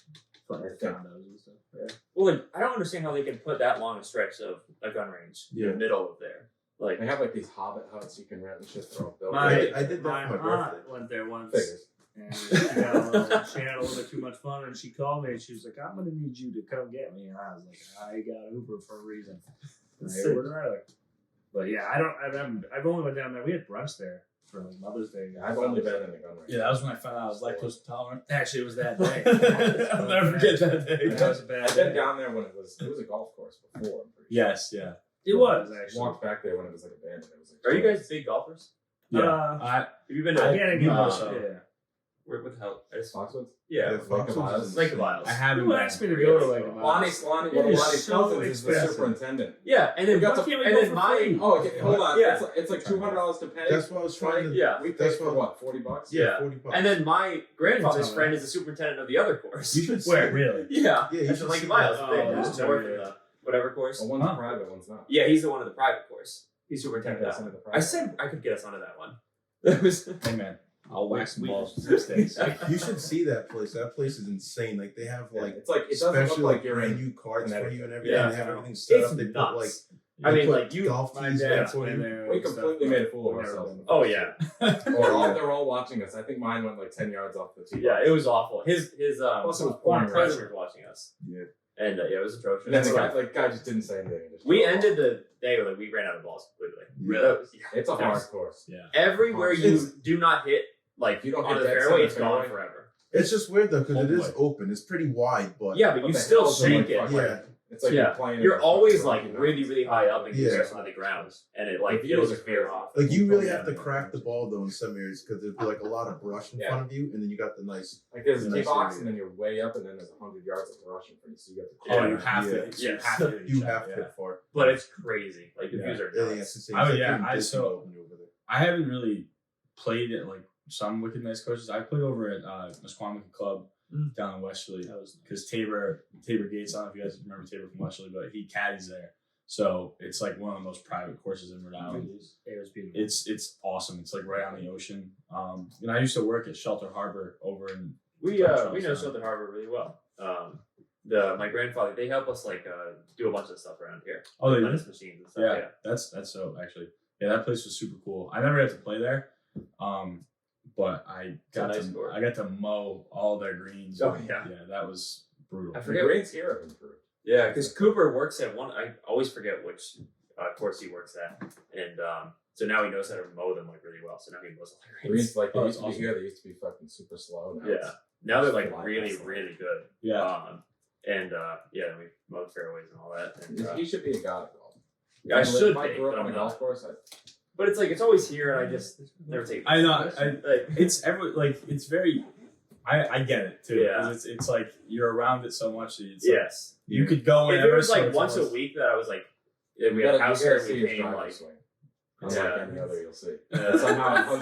Like I think. condos and stuff. Yeah. Well, like, I don't understand how they can put that long a stretch of a gun range in Yeah. the middle of there. Like, They have like these hobbit huts you can rent and shit. They're all built. My, I did that my for my aunt birthday. went there once, Figures. and she had a little bit too much fun, and she called me, and she was like, "I'm gonna need you to come get me," and I was like, "I got Uber for a reason." And I ordered her. But yeah, I've only went down there. We had brunch there for like Mother's Day. I've only been in the gun range. Yeah, that was when I found out I was lactose intolerant. Actually, it was that day. I'll never forget that day. That was a bad I've been day. down there when it was a golf course before. I'm pretty sure. Yes, yeah. It was I actually. walked back there when it was like abandoned. It was like, are you guys big golfers? Yeah. Uh, Have you been to? I can't give uh, myself. Yeah. What the hell? Foxwoods? Yeah, Yeah, Lake of Foxwoods Isles. is Lake of Isles. I haven't People been. asked me to go to like a Lonny's one of It is Lonny's so cousins is the expensive. superintendent. Yeah, and then We got Why can't we and go then for my free? Oh, okay, hold on. Yeah. It's like $200 to pay. That's what I was trying to. yeah, We paid That's for what- what, $40? Yeah, Yeah. $40. and then my grandfather's Tell me. friend is the superintendent of the other course. You should see Where it. really? Yeah, Yeah, you that's should Lake see of Isles. that. They Oh, just that's north weird. of the whatever course. Well, one's Huh. private, one's not. Yeah, he's the one of the private course. He's superintendent of That's that into one. the I private. said I could get us onto that one. That was Hey man, I'll wax some We- balls with some sticks. You should see that place. That place is insane. Like they have Yeah, like it's like it doesn't look special like you're brand in. new cards for Connecticut. you and everything. Yeah. They have everything set it's up. They put nuts. like I mean, put like you. golf My tees dad back for played you. there. We and completely stuff, made a but fool of we've never ourselves. been. Oh yeah. They're all watching us. I think mine went like 10 yards off the tee. Yeah, it was awful. His Plus it was one pouring cousin rain. was watching us. Yeah. And yeah, it was atrocious. And then the It's guy just didn't say anything. Just we ended the day with we ran out of balls completely. Really? That was- It's a hard course. Yeah. Everywhere you do not hit, like You don't on hit the that fairway, it's center gone fairway. forever. It's just weird though because it is Hopefully. open. It's pretty wide, but Yeah, but But you the still hills are sink like it. fucking- yeah. It's like Yeah. you're playing. You're in always fucking like mountains. really, really high up in Yeah. comparison to the ground, and it like The views it'll are veer crazy. off. like you really Yeah. have to crack the ball though in some areas because there'd be like a lot of brush in Yeah. front of you, and then you got the nice. Like there's a Nice tee box, area. and then you're way up, and then there's 100 yards of brush in front of you, so you have to. Oh, Yeah. you have to. Yeah. You have to. hit You each have other, to yeah. hit far. But it's crazy. Like the Yeah. views are Yeah, nuts. it's insane. I It's would- like yeah, getting I Disney so- open over there. I haven't really played at like some wicked nice courses. I played over at Musqueamish Club down in Westerly That was because Tabor Gates. I don't know if you guys remember Tabor from Westerly, but he caddies there. So it's like one of the most private courses in Rhode Island. It was beautiful. It's awesome. It's like right on the ocean. And I used to work at Shelter Harbor over in We know Southern Harbor really well. My grandfather, they help us like do a bunch of stuff around here. Oh, they Lonnys do? machines and stuff. Yeah, that's so actually. Yeah, that place was super cool. I never got to play there, but I got nice to course. I got to mow all their greens. Oh, yeah. that was brutal. I The forget. greens here have improved. Yeah, because Cooper works at one. I always forget which course he works at, and so now he knows how to mow them like really well. So now he mows all the greens. Greens like they Oh, used to that's be here. They used to be fucking super slow. Now Yeah, now they're like Fly really, past them. really good. Yeah, And yeah, we mowed fairways and all that. And, he should be a god at golf. I If should I be, grew up but on a I'm golf not. course, But it's like it's always here, and I just never take. I know. Like, It's it's very. I get it too. Yeah. 'Cause it's like you're around it so much. That it's yes. like, you could go If whenever. it was so like it's once a almost- week that I was like, we you had a gotta house see there, his and we came driver like, swing. Unlike Yeah. any other you'll see. Yeah.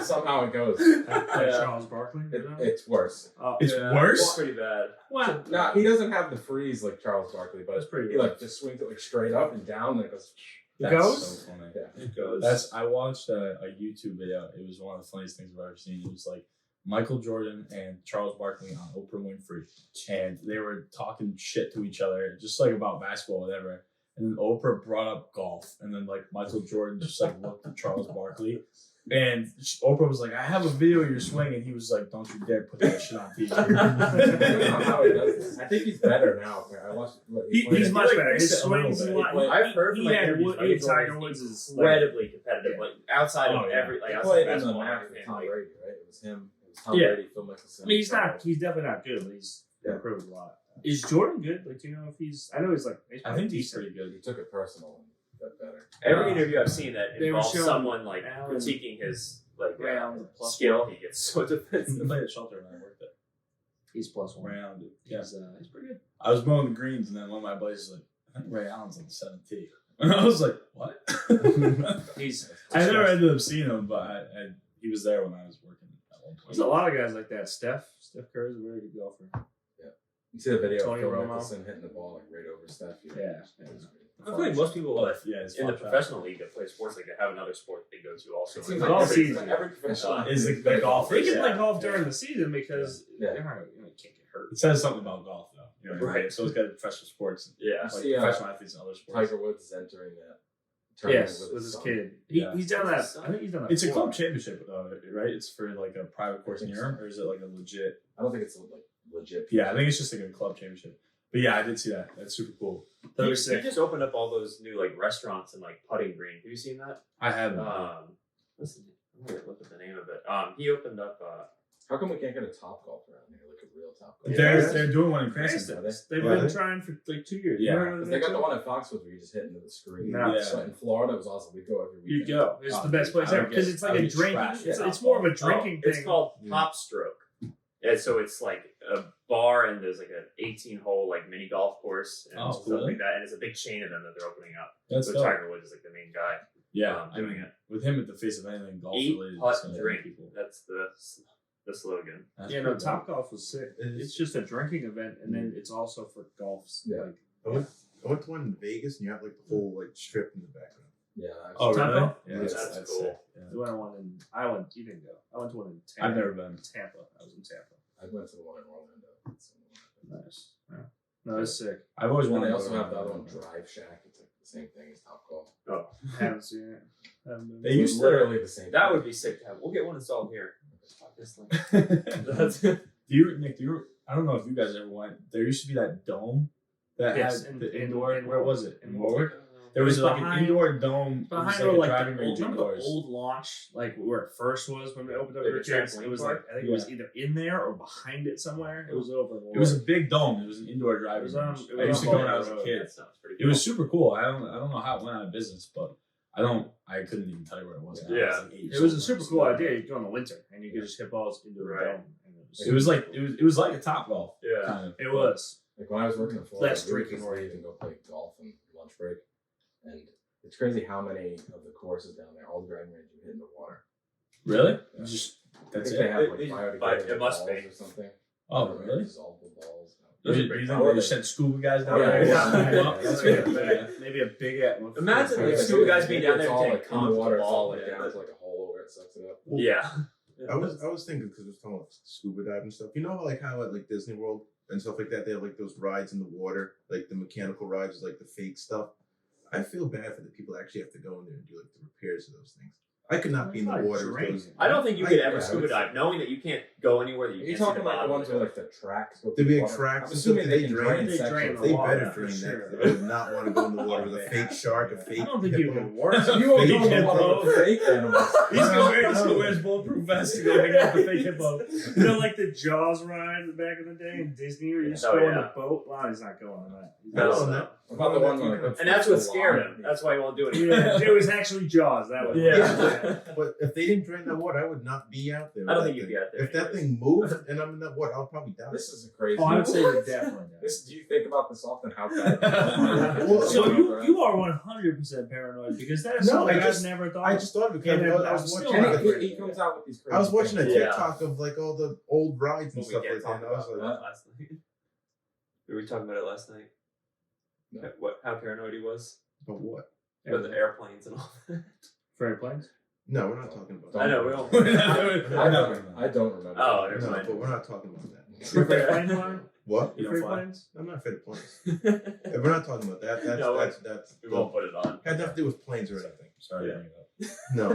Somehow it goes. Like Charles Barkley. It's worse. It's it's worse. pretty bad. Wow. No, he doesn't have the freeze like Charles Barkley, but That's pretty he like just swings it like straight up and down, and it goes. That's goes? so funny. Yeah. It goes. I watched a YouTube video. It was one of the funniest things I've ever seen. It was like Michael Jordan and Charles Barkley on Oprah Winfrey, and they were talking shit to each other, just like about basketball, whatever. And then Oprah brought up golf, and then like Michael Jordan just like looked at Charles Barkley, and Oprah was like, "I have a video of your swing," and he was like, "Don't you dare put that shit on TV." I don't know how he does this. I think he's better now. I watched. He's much like better. His fixed it a little swings a bit. lot. I've heard from He like had interviews, Tiger Tiger Woods Woods is incredibly competitive, Yeah. like outside of Oh, yeah. every like He outside played of in the basketball. match and with everything, Tom like, Brady, right? It was him. It was Tom Yeah. Brady, Phil Mickelson. I mean, he's definitely not good, but he's Yeah. improved a lot. Is Jordan good? Like, do you know if he's? I know he's like. He's I probably think he's decent. pretty good. He took it personal and got better. Every interview I've seen that They were involves showing someone like Allen critiquing his like Round plus skill, he gets so I defensive. played at Shelter and I worked there. He's plus one. Round. Yeah. He's pretty good. I was mowing the greens, and then one of my buddies was like, "I think Ray Allen's on the 7th. And I was like, "What?" He's. I never ended up seeing him, but he was there when I was working at one There's point. a lot of guys like that. Steph Curry is a very good golfer. You see the video Tony of Phil Romo. Mickelson hitting the ball like right over Steph. Yeah. I feel like most people like, Yeah, it's in the fucked up. professional league that play sports like they have another sport they go to also. It seems Like, golf every, season. every professional Is the golf. They can Yeah. play golf during the season because Yeah. they're not, you can't get hurt. It says something about golf, though. You know what I mean? Right. So it's got professional sports, Yeah. like See, professional athletes and other sports. Tiger Woods is entering that tournament Yes, with his son. kid. Yeah. He's done that. I think he's done that. It's a before. club championship, right? It's for like a private course I in think Europe, or is it like a legit? I don't think it's like legit. Yeah, I think it's just like a club championship. But yeah, I did see that. That's super cool. That He, was he sick. just opened up all those new like restaurants and like putting green. Have you seen that? I have. What's the name? I'm gonna look at the name of it. He opened up. How come we can't get a top golf around here, like a real top golf? Yeah. They're doing one in Cranston. Cranston. They've Yeah. been trying for like 2 years. Yeah. You heard of Because the they got next the one? one at Foxwoods where you just hit into the screen. No. Yeah. So in Florida, it was awesome. We'd go every weekend. You'd go. It's Oh, the best place I would ever because get- it's I like would a get drink. trashed. It's more of a drinking It's thing. called Yeah. Top Stroke. And so it's like a bar and there's like an 18-hole like mini golf course and Oh, stuff really? like that. And it's a big chain of them that they're opening up. That's So dope. Tiger Woods is like the main guy. Yeah, I doing mean, it. with him at the face of anything golf Eat, related, putt, it's gonna hit drink. people. That's the slogan. That's Yeah, no, pretty Top dope. Golf was sick. It is. It's just a drinking event, and then it's also for golfs. Yeah. Like, I went to one in Vegas, and you have like the whole like strip in the background. Yeah. Oh, Top really? golf? Yeah, That's that's cool. sick. Yeah. we went to one in. You didn't go. I went to one in Tampa. I've never been. Tampa. I was in Tampa. I went to the one in Orlando. Nice. Yeah. No, it's sick. I've always And wanted they to also go have the to other one, Drive Shack. It's like the same thing as Top Golf. Oh, Haven't seen it. Haven't been. They It's used to. literally the same. that would be sick to have. We'll get one installed here. This thing. That's Nick? I don't know if you guys ever went. There used to be that dome that Yes, had in- the in- indoor. in where was it? in In Warwick. Warwick. There was It was like behind- an indoor dome. It was Behind like a like driving the range old, remember the indoors. old launch, like where it first was when they opened up Like the the tracks. trampoline It was park? like I think it was either in there or behind it somewhere. It was over. In It was a Warwick. big dome. It was an indoor driving It was on- range. it I was used to on go when I was a Lonny kid. That sounds pretty It was super cool. I don't know how it went out of business, but I couldn't even tell you where it was. Now. Yeah. I was like 8 It was a something. super cool idea. You go in the winter and you could just hit balls into the Right. dome. And It was like it was like a top golf. Yeah. Kind of. It was. Like when I was working in Florida, Less we would drinking just leave and go play golf and lunch break. And it's crazy how many of the courses down there, all the driving ranges, you hit in the water. Really? Yeah. Just I that's think they it. have like It- biodegradable it must balls be. or something. Oh, really? Dissolvable balls. Do you think they just sent scuba guys down Yeah, there? yeah. That's Yeah. good. Maybe a big Imagine Like, like scuba guys being down it's there all taking like in the water, it's all like yeah. down to like a hole over it, sucks it up. Yeah. I was thinking because we're talking about scuba diving and stuff. You know how at like Disney World and stuff like that, they have like those rides in the water, like the mechanical rides, like the fake stuff. I feel bad for the people that actually have to go in there and do like the repairs of those things. I could not be in the It's like water with draining. those. I don't think you could ever Yeah, scuba dive, knowing that you can't go anywhere that you Are can't you see talking the like the bottom ones of where it. like the tracks go The through big water? tracks. I'm and assuming stuff, they can drain They drain sections. the They water, better for drain sure. that. They would not want to go in the water with a fake shark, a fake. I don't think you hippo. can work. You won't Fake go in the water hippo. with fake animals. He's gonna wear his bulletproof vest to go hang out with the fake hippo. You know, like the Jaws ride back in the day in Disney, where you just Oh, go on yeah. the boat. Lonnie's not going on that. I don't No. know. About the one where And that's what scared him. That's why he won't do it. Yeah, it was actually Jaws. That was Yeah. But if they didn't drain that water, I would not be out there. I don't with think that you'd be thing. out there If that anyways. thing moved and I'm in that water, I'll probably die. This is a crazy. Oh, I would say that definitely. This, do you think about this often? How bad? Well, So you are 100% paranoid because that is No, something I I've just- never thought. I just thought of it because And I was I'm watching. still like, he comes out with these crazy I was watching a things. Yeah. TikTok of like all the old rides and But we stuff can't like that. talk And I was about like, that last night. Were we talking about it last night? No. How paranoid he was but what? about the airplanes and all that. for airplanes. No, we're not talking about I that. know we don't. I don't remember. Oh, never No, mind. but we're not talking about that. You afraid of planes, Lonnie? What? You You afraid don't of fly? planes? I'm not afraid of planes. We're not talking about that. That's No, that's we won't put it on. had nothing to do with planes or anything. Sorry. Yeah. to bring it No.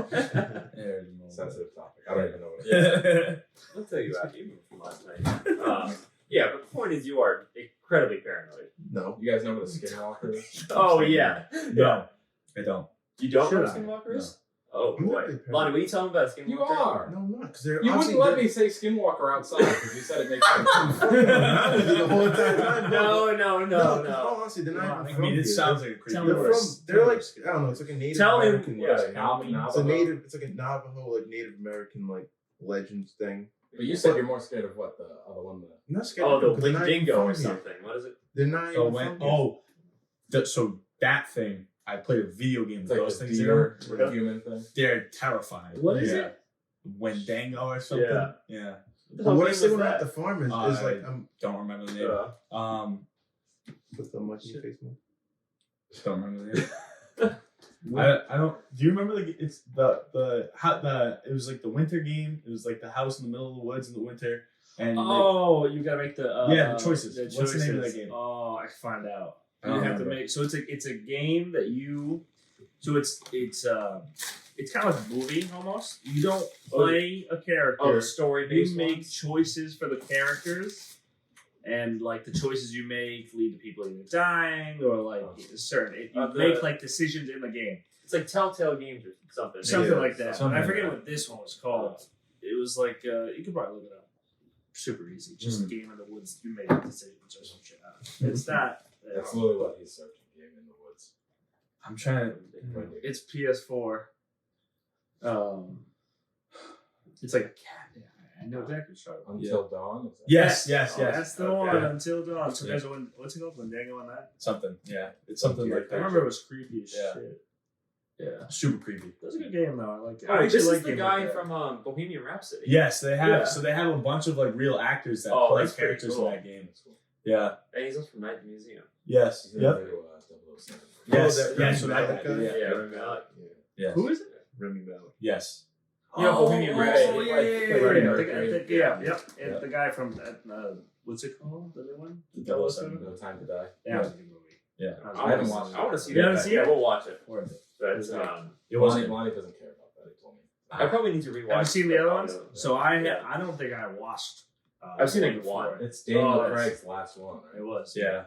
up. Sensitive topic. I don't even know what it is. I'll tell you after even from last night. Yeah, but the point is, you are incredibly paranoid. No. You guys know what a skinwalker is? Oh yeah. No, I don't. You don't know what a Should I? skinwalker is? Oh I'm not boy, really paranoid. Lonnie, will you tell him about a skinwalker? You are. No, I'm not. Because they're You obviously wouldn't let me say skinwalker outside because you said it makes sense. the whole entire time. No. Honestly, they're not I even from mean, here. it sounds like a creepy. Tell me They're what from. They're like I don't know. It's like a Native Tell him- American. yeah, It's a Native. It's like a Navajo, like Native American, like legends thing. But you said you're more scared of what the other one. I'm not scared. Oh, of them the 'cause they're not even Wendigo or from here. something. What is it? They're not even from here. So that thing. I played a video game It's with like those a things. deer, Yeah. human thing. They're terrifying. What is Yeah. it? Wendigo or something. Yeah. Yeah. But what I game say was when I'm at that? the farm is I like Don't remember the name. put the much in your face more. Don't remember the name. I don't. Do you remember it's the it was like the winter game. It was like the house in the middle of the woods in the winter. And Oh, you gotta make the the choices. What's the name of that game? Oh, I can find out. I You don't have to remember. make it's a game that you it's kind of like a movie almost. You don't play a character. Oh, the story-based You make ones? choices for the characters, and like the choices you make lead to people either dying or like certain. You make like decisions in the game, It's like Telltale Games or something. something Yeah, like that. something I like forget that. what this one was called. It was like you could probably look it up. Super easy, just a game in the woods. You make decisions or some shit. It's not. That's literally what he's searching. Game in the woods. I'm trying to. It's PS4. It's like a cat. Yeah, I know exactly what you're talking about. Until dawn. Is that Yes. That's the Okay. one. Until Dawn. So there's one. What's it called? Wendigo on that. Something. Yeah. It's something like I that. remember it was creepy as Yeah. shit. Yeah, Super creepy. it was a good game though. I like it. Oh, I actually this like is the games guy like that. from Bohemian Rhapsody. Yes, they have. Yeah. So they have a bunch of like real actors that Oh, play that's pretty characters cool. in that game. That's cool. Yeah. And he's also from Night at the Museum. Yes. He's gonna Yep. do 007. Yes. that Yes. So Rami that guy. Malek guy? Yeah. Rami Malek. Yes. Who is it? Remy Malek. Yes. You know, Bohemian Rhapsody. Yep. And the guy from what's it called? The new one? The 007. No Time to Die. Yeah, that was a good movie. Yeah. I haven't watched it. I want to see You that. haven't seen Yeah, it? we'll watch it. Worth it. But It wasn't. Lonny doesn't care about that. He told me. I probably need to rewatch. Have you seen the other ones? Yeah. So I don't think I watched. I've seen like before. one. It's Daniel Oh, Craig's last one, right? It was. Yeah.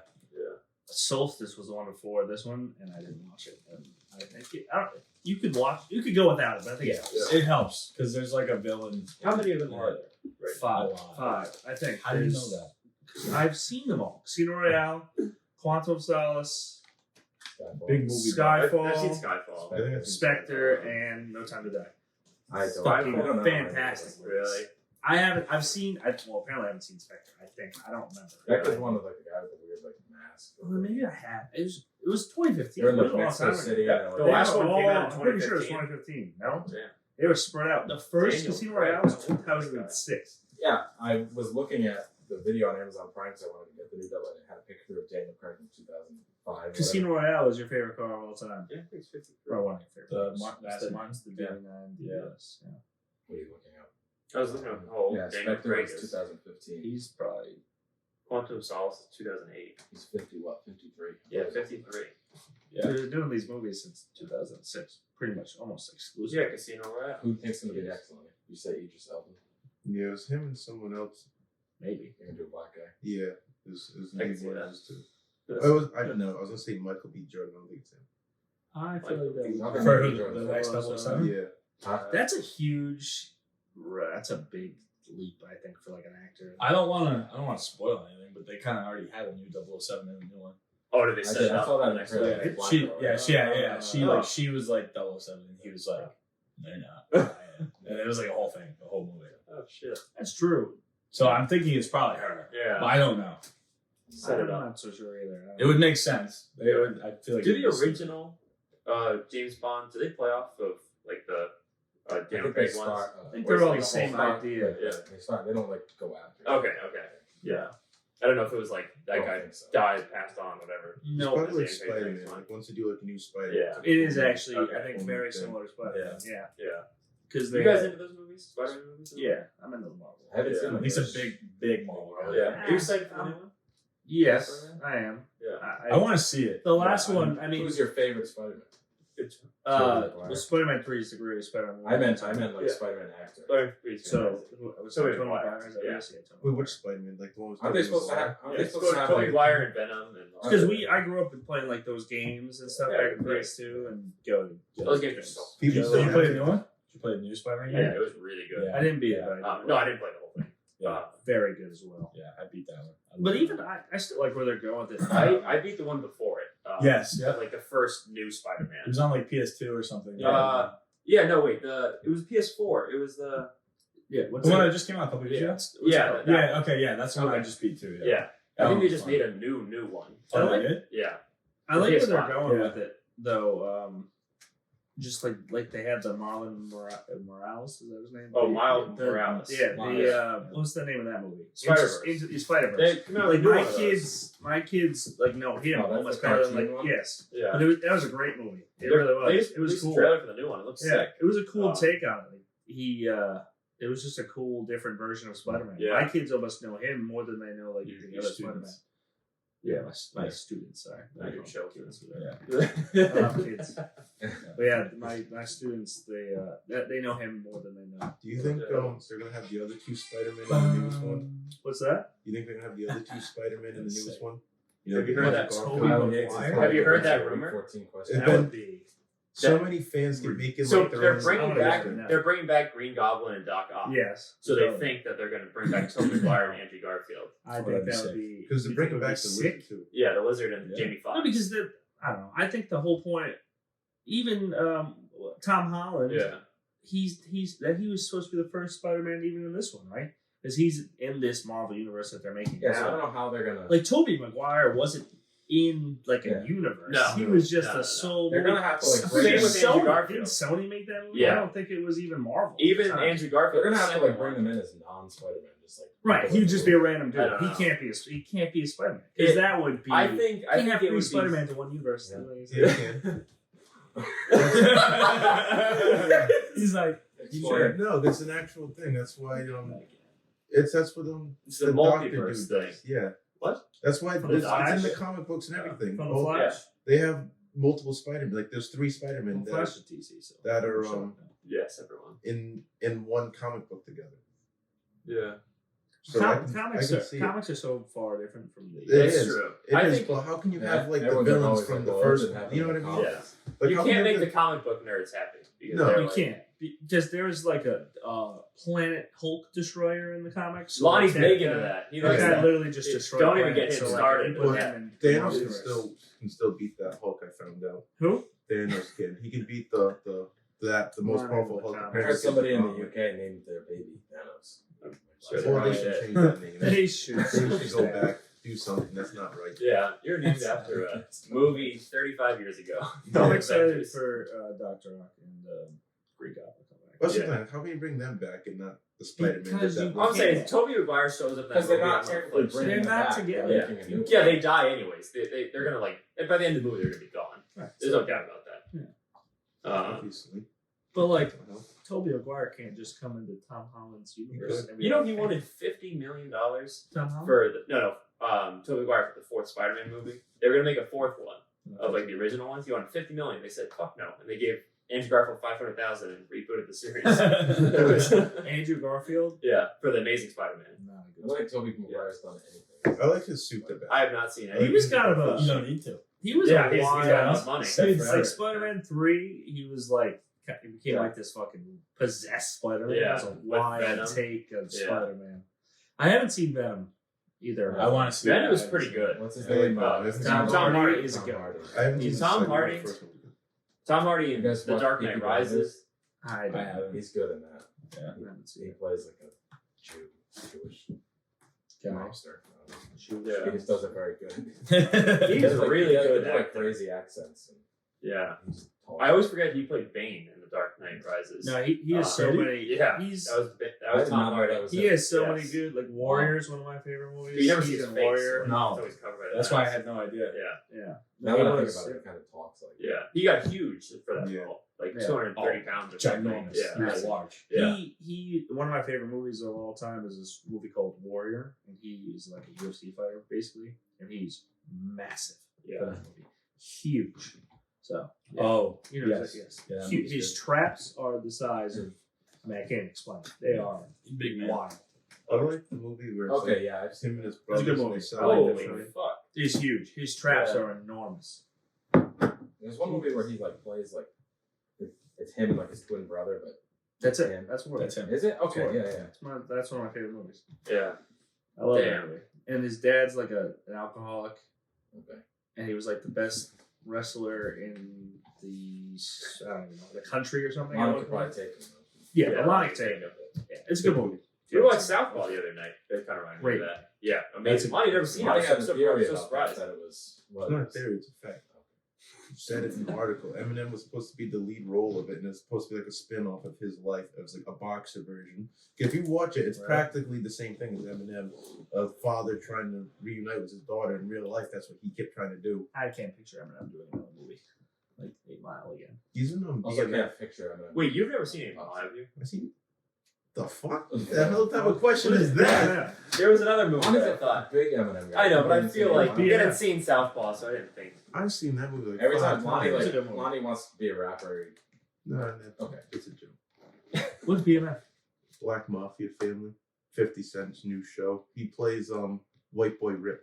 Solstice was the one before this one, and I didn't watch it. And I think you could watch. You could go without it, but I think It helps because there's like a villain. How many of them are there? Right. five. I think. How do you know that? I've seen them all. Casino Royale, Quantum of Solace, Big movie. Skyfall, I've seen Skyfall. I think I've seen Spectre, and No Time to Die. I don't. Fucking I don't know. fantastic. Really? I haven't. I've seen. Well, apparently I haven't seen Spectre. I think I don't remember. Spectre's one of like the guy with the weird like mask. Well, maybe I have. It was 2015. They're in It the was a long Mexico time ago. City. Yeah. and The like- last one came out in I'm pretty sure it was 2015. 2015. No, Yeah. they were spread out. The first Daniel Casino Craig. Royale was 2006. Yeah, I was looking at the video on Amazon Prime because I wanted to get the new double, and it had a picture of Daniel Craig from 2005. Casino Royale is your favorite car of all time. Yeah, I think it's 53. Or one of your favorites. Last the, one? It's the Yeah. 99 Yeah. DBS. Yeah. What are you looking at? I was looking at the whole Yeah, Daniel Spectre Craig was is. 2015. He's probably. Quantum of Solace is 2008. He's 53. Yeah, 53. Yeah. They're doing these movies since 2006. Pretty much almost exclusive. Yeah, Casino Royale. Who thinks gonna be next on it? You say Idris Elba. Yeah, it was him and someone else. Maybe. You're gonna do a black guy. Yeah, it was I can maybe see one of that. those two. I don't know. I was gonna say Michael B. Jordan. I don't think it's him. I feel like He's not that. gonna For be who, Jordan. the next 007? Yeah. That's a huge. That's a big leap, I think, for like an actor. I don't want to spoil anything, but they kind of already had a new 007 in the new one. Oh, did they I set did. it I up? saw that for in the next the one? trailer. Yeah, Black she, girl, yeah, right? she, yeah, she Oh. like she was like 007, and he was like, they're not. And it was like a whole thing, the whole movie. Oh, shit. That's true. So I'm thinking it's probably her, Yeah. but I don't know. Set it I'm up. not so sure either. It would make sense. They would. I feel like. Do it the would- original James Bond, do they play off of like the I Daniel think they Craig ones? start. I think Or they're it's all like the a same whole idea. Yeah. They start. They don't like go after. Okay, yeah. I don't know if it was like I that don't guy think so. died, passed on, whatever. No, Probably like It's the same Spider-Man. thing. Like once they do like a new Spider-Man. Yeah. it's like it is a whole- actually, Okay. I think, very similar to Spider-Man. Yeah. Yeah. Because You they. guys into those movies? Spider-Man movies? Yeah, I'm in the Marvel. I haven't Yeah. seen the He's a first- big Marvel guy. Yeah. Are you excited for the new one? Yes, I am. Yeah. I want to see it. The last Yeah, one, I mean, Who's your favorite Spider-Man? well, Spider-Man 3 is the greatest Spider-Man. I meant like Yeah. Spider-man actor. Spider-Man 3 is So, good. was Tobey Tony Maguire, Maguire? Is that yeah. yes, yeah, Tony Wait, Maguire. which Spider-Man? Like the one with Aren't they Tobey supposed to Maguire? have? Aren't Yeah, they supposed to have Tobey like? Maguire and Venom and all Because that. I grew up playing like those games and stuff Yeah, back in great. PS2 and go. Those games are so People So still you have played the it. new one? Did you play the new Spider-Man? Yeah, it was really good. Yeah. I didn't beat it, Yeah. but No, I didn't play the whole thing. Yeah. very good as well. Yeah, I beat that one. But even I still like where they're going with it. I beat the one before it. Yes, yeah. Like the first new It Spider-Man. was on like PS2 or something. Yeah, no, wait. It was PS4. It was the Yeah, The what's one it? that just came out a couple years ago. What's it Yeah, called? that- Yeah, okay, yeah, that's the one I Okay. just beat too. Yeah. yeah. That I think one they was just fun. made a new one. Oh, they did? Yeah. I like where they're PS5. going Yeah. with it, though. Just like they had the Marlon Morales, is that his name? Oh, Miles The- Morales. Yeah, Miles. what's the name of that movie? Spider-Verse. Spider-Verse. They come out Like with new my one of those. kids like know him Oh, that's almost the better than cartoon like one? yes. Yeah. But that was a great movie. It They're- really They was. just It was released cool. a trailer for the new one. It looks Yeah, sick. it was a cool Um, take on it. It was just a cool, different version of Spider-Man. Yeah. My kids almost know him more than they know like Your the other Spider-Man. students. Yeah, my students. Sorry, Not your I don't children. kids. Yeah. I love kids. But yeah, my students they know him more than they know. Do you think they're gonna have the other two Spider-Man in the newest one? What's that? You think they're gonna have the other two Spider-Man in the That's newest sick. one? Have you heard that? Garfield? Tobey Yates is Maguire? probably Have you heard that answering rumor? 14 It's questions. That been- would be. So many fans can make it So like their they're own. bringing I back. don't know. They're bringing back Green Goblin and Doc Ock. Yes. So they think that they're going to bring back Tobey Maguire and Andrew Garfield. I Oh, think that'd be that would sick. be Because they're you bringing think it would back be the sick. Lizard too. Yeah, the Lizard and Yeah. Jamie No, Foxx. because I don't know. I think the whole point, even Tom Holland, Yeah. he was supposed to be the first Spider-Man even in this one, right? Because he's in this Marvel universe that they're making. Yeah, so I now. don't know how they're gonna. Like Tobey Maguire wasn't in like a Yeah. universe. No. He was just No. a sole. They're gonna have to like Same bring. with Them, Andrew Sony. Garfield. Didn't Sony make that movie? Yeah. I don't think it was even Marvel. Even at the time. Andrew Garfield. they're gonna have to like bring them. them in as non-Spider-Man, just like. Right, he would just be a random dude. I don't He know. can't be a Spider-Man because It- that would be. I think you can't have it three would Spider-Man to one universe. Yeah. He's like, Sure. No, that's an actual thing. That's why that's what It's the doctor multiverse dude thing. does. Yeah. What? That's why From the it's in Flash? the comic books and everything. from Oh, the Flash. They have multiple Spider-Man. Like there's 3 Spider-Man Well, Flash is DC, so that are Yeah, separate one. in one comic book together. Yeah. So comics are so far different from the. It's true. I think. Well, how can you have like the everyone's villains always from like, the well, first? it doesn't You know what I happen mean? in Yeah. Like, You how can't can make have the comic book nerds happy. Because No, they're You like, can't. Just there's like a Planet Hulk destroyer in the comics. Lonnie's That big guy- into that. He That likes guy that. literally just destroyed. Don't even planets, get him so, started. Like, put Well, him in Thanos universe. can still beat that Hulk. I found out. Who? Thanos can. He can beat the most Not powerful in the Hulk. comics. I apparently. heard somebody in the UK named their baby Thanos. Sure, Well, they Right. should change that name. They should. They should go back, do something. That's not right. Yeah, you're named after a movie 35 years ago. I'm excited for Dr. Rock and Greek Goblin coming back. What's Yeah. the plan? How can you bring them back and not the Spider-Man? Because that you- was- I'm saying Tobey Maguire shows up in that Because they're movie, not I'm like, technically "Fuck, bringing They're them not back. together. They're Yeah. making a new Yeah, one. they die anyways. They're gonna like by the end of the movie they're gonna be gone. Right. There's no doubt about that. Yeah. Obviously. But like, Tobey Maguire can't just come into Tom Holland's universe. and be You know like, he wanted $50 million Tom Holland? for Tobey Maguire for the 4th Spider-Man movie. They were gonna make a 4th one of like the original ones. He wanted $50 million. They said fuck no, and they gave Andrew Garfield $500,000 and rebooted the series. It was- Andrew Garfield. yeah, for the Amazing Spider-Man. Not a I good. like Tobey Maguire's done anything. I like his suit the best. I have not seen it. He was kind of a. You don't need to. He was Yeah, a he's got wild. enough money. Dude, Forever. like Spider-Man 3, he was like he became Yeah. like this fucking possessed Spider-Man. Yeah, It was a with wild Venom. take of Yeah. Spider-Man. I haven't seen Venom either. I want to see. Venom that. was pretty good. What's his I like name? that. Tom Hardy is a good. I haven't He's seen the Tom second one, Hardy. the first one. Tom Hardy in You guys The watch Dark Peaky Knight Blinders? Rises. I I don't haven't. He's good in that. I haven't seen He it. plays like a Jewish Guy. mobster. Yeah. He just does it very good. He's does, like, really he does, good like actor. crazy accents. And Yeah. he's tall. I always forget he played Bane in The Dark Knight Rises. No, he has so Really? many. Yeah. He's That was I did Tom not know Hardy. that was he it. has so Yes. many good like Warriors. One of my favorite But movies. you never see He's his in face. Warrior. No. It's always covered by That's that. why I had no idea. Yeah. Yeah. Now that I think was- about it, it kind of talks like. Yeah. He got huge for that Yeah. role. Like Yeah. 230 pounds or something. Ginormous. Yeah. Not large. Yeah. He one of my favorite movies of all time is this movie called Warrior, and he's like a UFC fighter basically, and he's massive. Yeah. For that movie. Huge. So yeah. Oh, You know, yes. yes. Yeah, that Huge. movie's His good. traps are the size of. I mean, I can't explain it. They are Big man. wild. I like the movie where it's Okay, yeah, I've like seen him and his It's a brothers. good and movie. they sell Holy different- fuck. He's huge. His traps Yeah. are enormous. There's one movie where he like plays like it's him and like his twin brother, but That's it. him. That's Warrior. That's him. Is it? Okay, Warrior. yeah, yeah. That's one of my favorite movies. Yeah. I love Damn. that movie. And his dad's like an alcoholic, Okay. and he was like the best wrestler in the I don't even know the country or something. Lonny could probably take him. Yeah, Yeah, Lonny Lonny take take it. Yeah, it's a good movie. We watched Southpaw the other night. That kind of reminded me Great. of that. Yeah. Amazing. Lonnie never seen it. Lonny I had was a so, theory so about that, surprised. that it was. It's not a theory, it's a fact. You said it in the article. Eminem was supposed to be the lead role of it, and it's supposed to be like a spin-off of his life. It was like a boxer version. If you watch it, it's Right. practically the same thing as Eminem. A father trying to reunite with his daughter in real life. That's what he kept trying to do. I can't picture Eminem doing another movie like 8 Mile again. He's in Also, BMF. can't picture him. Wait, you've never seen it, have you? I see. The fuck? What the hell type of question is that? There was another movie Lonny's that I a thought. big Eminem guy. I know, but I Didn't feel see like Lonny. you Yeah. hadn't seen Southpaw, so I didn't think. I've seen that movie like Every 5 time Lonny It's a like good movie. Lonny wants to be a rapper. No, Okay. it's a joke. What's BMF? Black Mafia family. 50 Cent's new show. He plays White Boy Rip.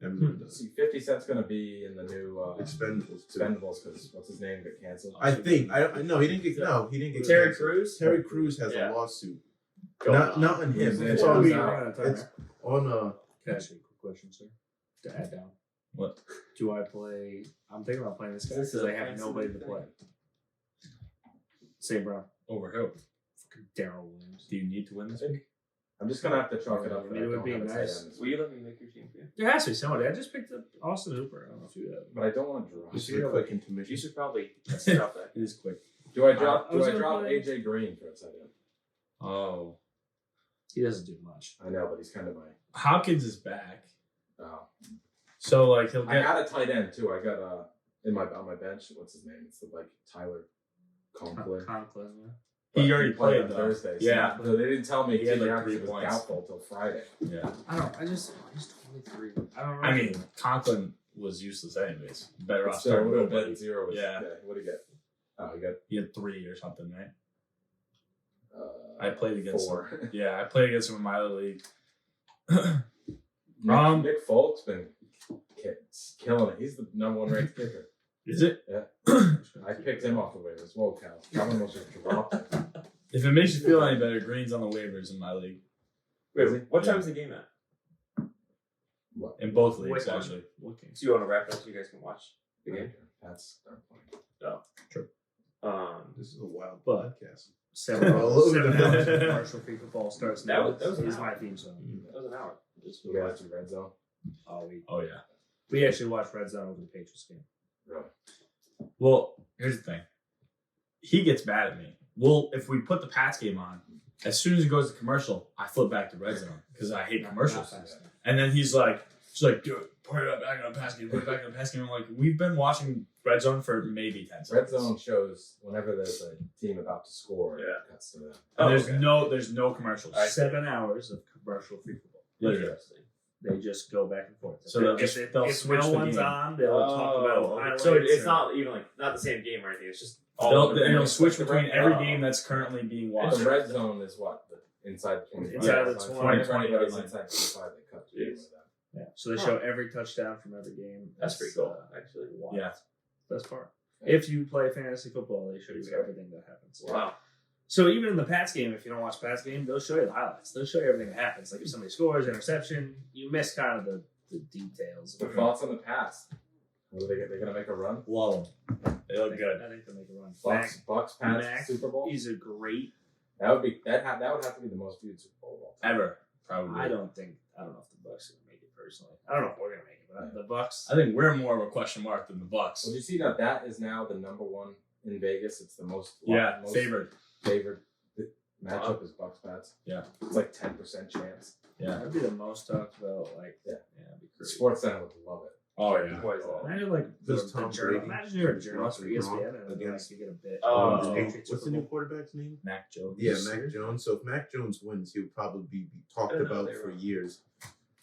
Eminem does. See, 50 Cent's gonna be in the new Expendables too. Expendables because what's his name got canceled. I think I know he didn't get Terry canceled. Crews? Terry Crews has Yeah. a lawsuit. Going Not on. on him. It's It's on- on We're out of time. it's on Can I ask you a quick question, sir? To add down. What? Do I play? I'm thinking about playing this guy Is this because a I have fancy nobody to thing? play. Say, bro. Over who? Fucking Daryl Williams. Do you need to win this week? I'm just gonna have to chalk it up. Maybe it would be nice. Will you let me make your team for you? There has to be somebody. I just picked up Austin Hooper. I don't know if you have. But I don't want to drop. just a quick intermission. You should probably drop that. It is quick. Do I drop? I was Do I gonna drop play- AJ Green for a second? Oh, He doesn't do much. I know, but he's kind of my. Hopkins is back, Oh. so like he'll I get. got a tight end too. I got on my bench. What's his name? It's like Tyler Conklin. Conklin. Yeah. He already played on though. Thursday. So Yeah. they didn't tell me He had, like, Keeley 3 was points. doubtful till Friday. Yeah. I don't. He's 23. I don't know. I mean, Conklin was useless anyways. Better off So starting would have nobody. been 0. Yeah. What did he get? Oh, he got. He had 3 or something, right? Uh, I played against 4. him. Yeah, I played against him in my other league. Nick Folk's been killing it. He's the number 1 ranked kicker. Is it? I picked him off the waivers. Whoa, Cal. That one was just dropped. If it makes you feel any better, Green's on the waivers in my league. Wait, what time is the game at? What? In both leagues, Which one? actually. What game? So you want to wrap it up so you guys can watch the game? That's our point. This is a wild But- podcast. 7 All over seven the hours place. of commercial free football starts That now. was an is hour. my theme song. That was an hour. You guys do red zone? Oh, yeah. We actually watched Red Zone over the Patriots game. Really? Well, here's the thing. He gets mad at me. Well, if we put the Pats game on, as soon as it goes to commercial, I flip back to red zone because I hate commercials. Not fast. And then he's like, dude, put it back on the pass game, put it back on the pass game. I'm like, we've been watching red zone for maybe 10 seconds. Red zone shows whenever there's a team about to score, it Yeah. cuts to them. And Oh, there's no commercials. 7 hours of commercial free football. Literally. Interesting. They just go back and forth. So they'll if, just- if, they'll if switch no the one's game. on, they'll talk about highlights. So it's or- not even like not the same game or anything. It's just They'll switch the between red- every oh. game that's currently being The watched. red zone is what? Inside the 25. Inside the 20. 20. Whenever anybody's line. inside 25, they cut to Jeez. them. Yeah. So they show every touchdown from every game. That's pretty cool, actually. Wild. Yeah. Best part. If you play fantasy football, they show you everything that happens. Wow. So even in the Pats game, if you don't watch Pats game, they'll show you the highlights. They'll show you everything that happens. Like if somebody scores, interception, you miss kind of the details. So thoughts on the Pats? What are they going to make a run? Love them. They look good. I think they'll make a run. Bucks, Pats, Mac, Super Bowl? He's a great. That would have to be the most viewed Super Bowl of all time. Ever. Probably. I don't know if the Bucks are gonna make it personally. I don't know if we're gonna make it, but the Bucks. I think we're more of a question mark than the Bucks. Well, did you see that is now the number 1 in Vegas? It's the most most favored. matchup is Bucks Pats. Yeah. It's like 10% chance. Yeah. That'd be the most talked about. Like, Yeah. it'd be crazy. Sports Center would love it. Oh yeah. Why is that? Imagine like Does the Tom journal. Brady Imagine you're a journalist for Wrong ESPN and then against- like, you get a bit. Oh. the Patriots What's the Super new Bowl. quarterback's name? Mac Jones. Yeah, Mac Jones. So if Mac Jones wins, he'll probably be talked I don't know, about they for were- years.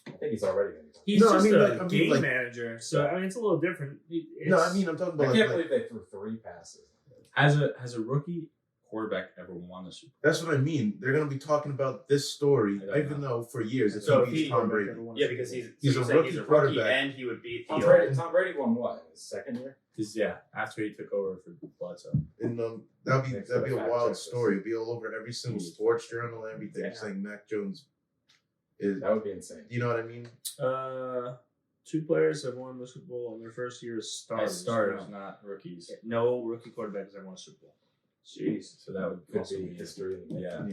I think he's already going to He's No, I just mean, a like- game manager, so I mean it's a little different. No, I mean I'm talking I about can't like, believe they threw 3 passes. Has a rookie quarterback ever won a Super Bowl? that's what I mean. They're gonna be talking about this story, I don't even though for years if So he if beats he- Tom Brady. Yeah, because he's He's so a you're saying rookie he's a rookie quarterback. and he would beat Tom the Brady won what? His second year? After he took over for Bledsoe. And Thanks that'd for be the a fact wild check. story. It'd be all over every single sports journal, everything, Yeah. saying Mac Jones is. That would be insane. You know what I mean? 2 players have won the Super Bowl in their first year as As starters. starters, not rookies. No rookie quarterback has ever won a Super Bowl. Jeez. So that would Could also be be history. Yeah.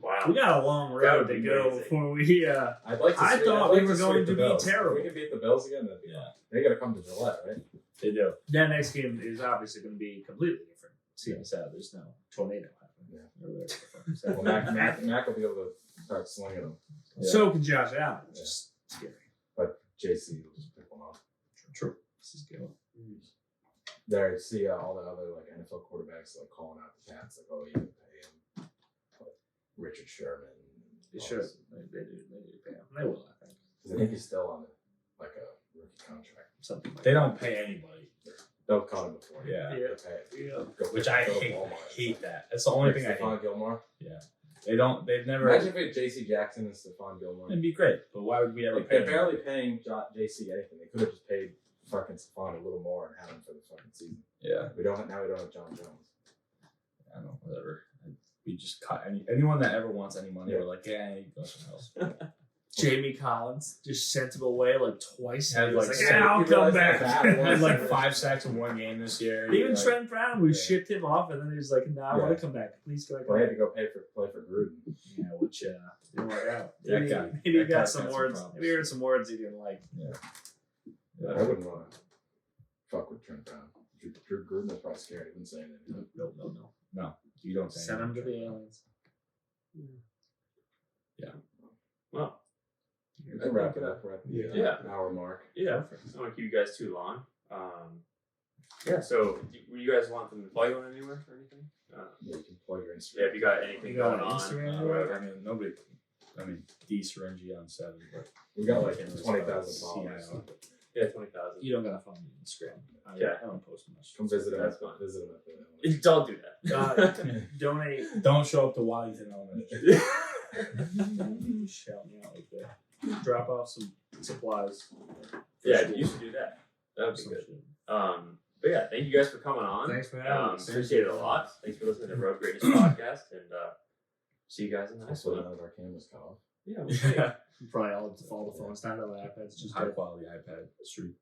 Wow. We got a long That road would to be go amazing. before we. I'd like to I sweep- thought I'd we like were to going sweep to the be Bills. terrible. If we could beat the Bills again, that'd be Yeah. fun. They got to come to Gillette, right? They do. That next game is obviously going to be completely different. Seeing as how there's no tornado happening. Yeah. Or whatever the fuck is that? Well, Mac will be able to start slinging them. So can Josh Allen. Just scary. But JC will just pick one off. True. This is good. There, you see all the other like NFL quarterbacks like calling out the Pats, like, oh, you can pay him. Like, Richard Sherman. They all should. this. They do pay him. They will, I think. 'Cause I think he's still on like a rookie contract. Something like They that. don't pay anybody. They'll cut him before. Yeah. They pay. Yeah. Go Which pick- I go to hate. I Walmart. hate that. That's the only thing I Stephon hate. Gilmore. They've never. Imagine if we had JC Jackson and Stephon Gilmore. It'd be great, but why would we ever Like, pay they're them? barely paying JC anything. They could have just paid fucking Stephon a little more and had him for the fucking season. Yeah, We don't have John Jones. I don't know, whatever. We just cut anyone that ever wants any money. Yeah. We're like, yeah, you go somewhere else. Jamie Collins just sent him away like twice. Had He was like, like, yeah, I'll you come realize how back. bad it was? had like 5 sacks in one game this year. Even Like, Trent Brown, we Yeah. shipped him off, and then he was like, "No, I want Yeah. to come back. Please go back." Well, I had to go play for Gruden. Yeah, which didn't work out. That Maybe, guy- maybe he that got guy's some got some words. problems. Maybe he heard some words he didn't like. I wouldn't want to fuck with Trent Brown. Drew Gruden was probably scared. He wouldn't say anything. No. You don't say Send him to anything. the aliens. Well, I'd wrap it up. We're at the Yeah. hour mark. yeah. I don't want to keep you guys too long. Yeah. So, do you guys want them to plug on anywhere or anything? Yeah, you can plug your Instagram. Yeah. If you got anything You got going on, Instagram? I mean, nobody. D Syringy on 7, but We got like Can't really 20,000 spell followers. CIO. Yeah, 20,000. You don't gotta follow me on Instagram. I don't post much. Come visit him. That's fine. Visit him at the Don't do that. Donate. Don't show up to Wellington Elementary. Shout me out like that. Drop off some supplies. Yeah, you should do that. That would be good. But yeah, thank you guys for coming on. Thanks for having us. Appreciate it a lot. Thanks for listening to Road Greatness Podcast, and see you guys in the next Also, one. none of our cameras cut off. Yeah, we'll see. Probably all follow the phones down to the iPads. Just High quality iPad. Street.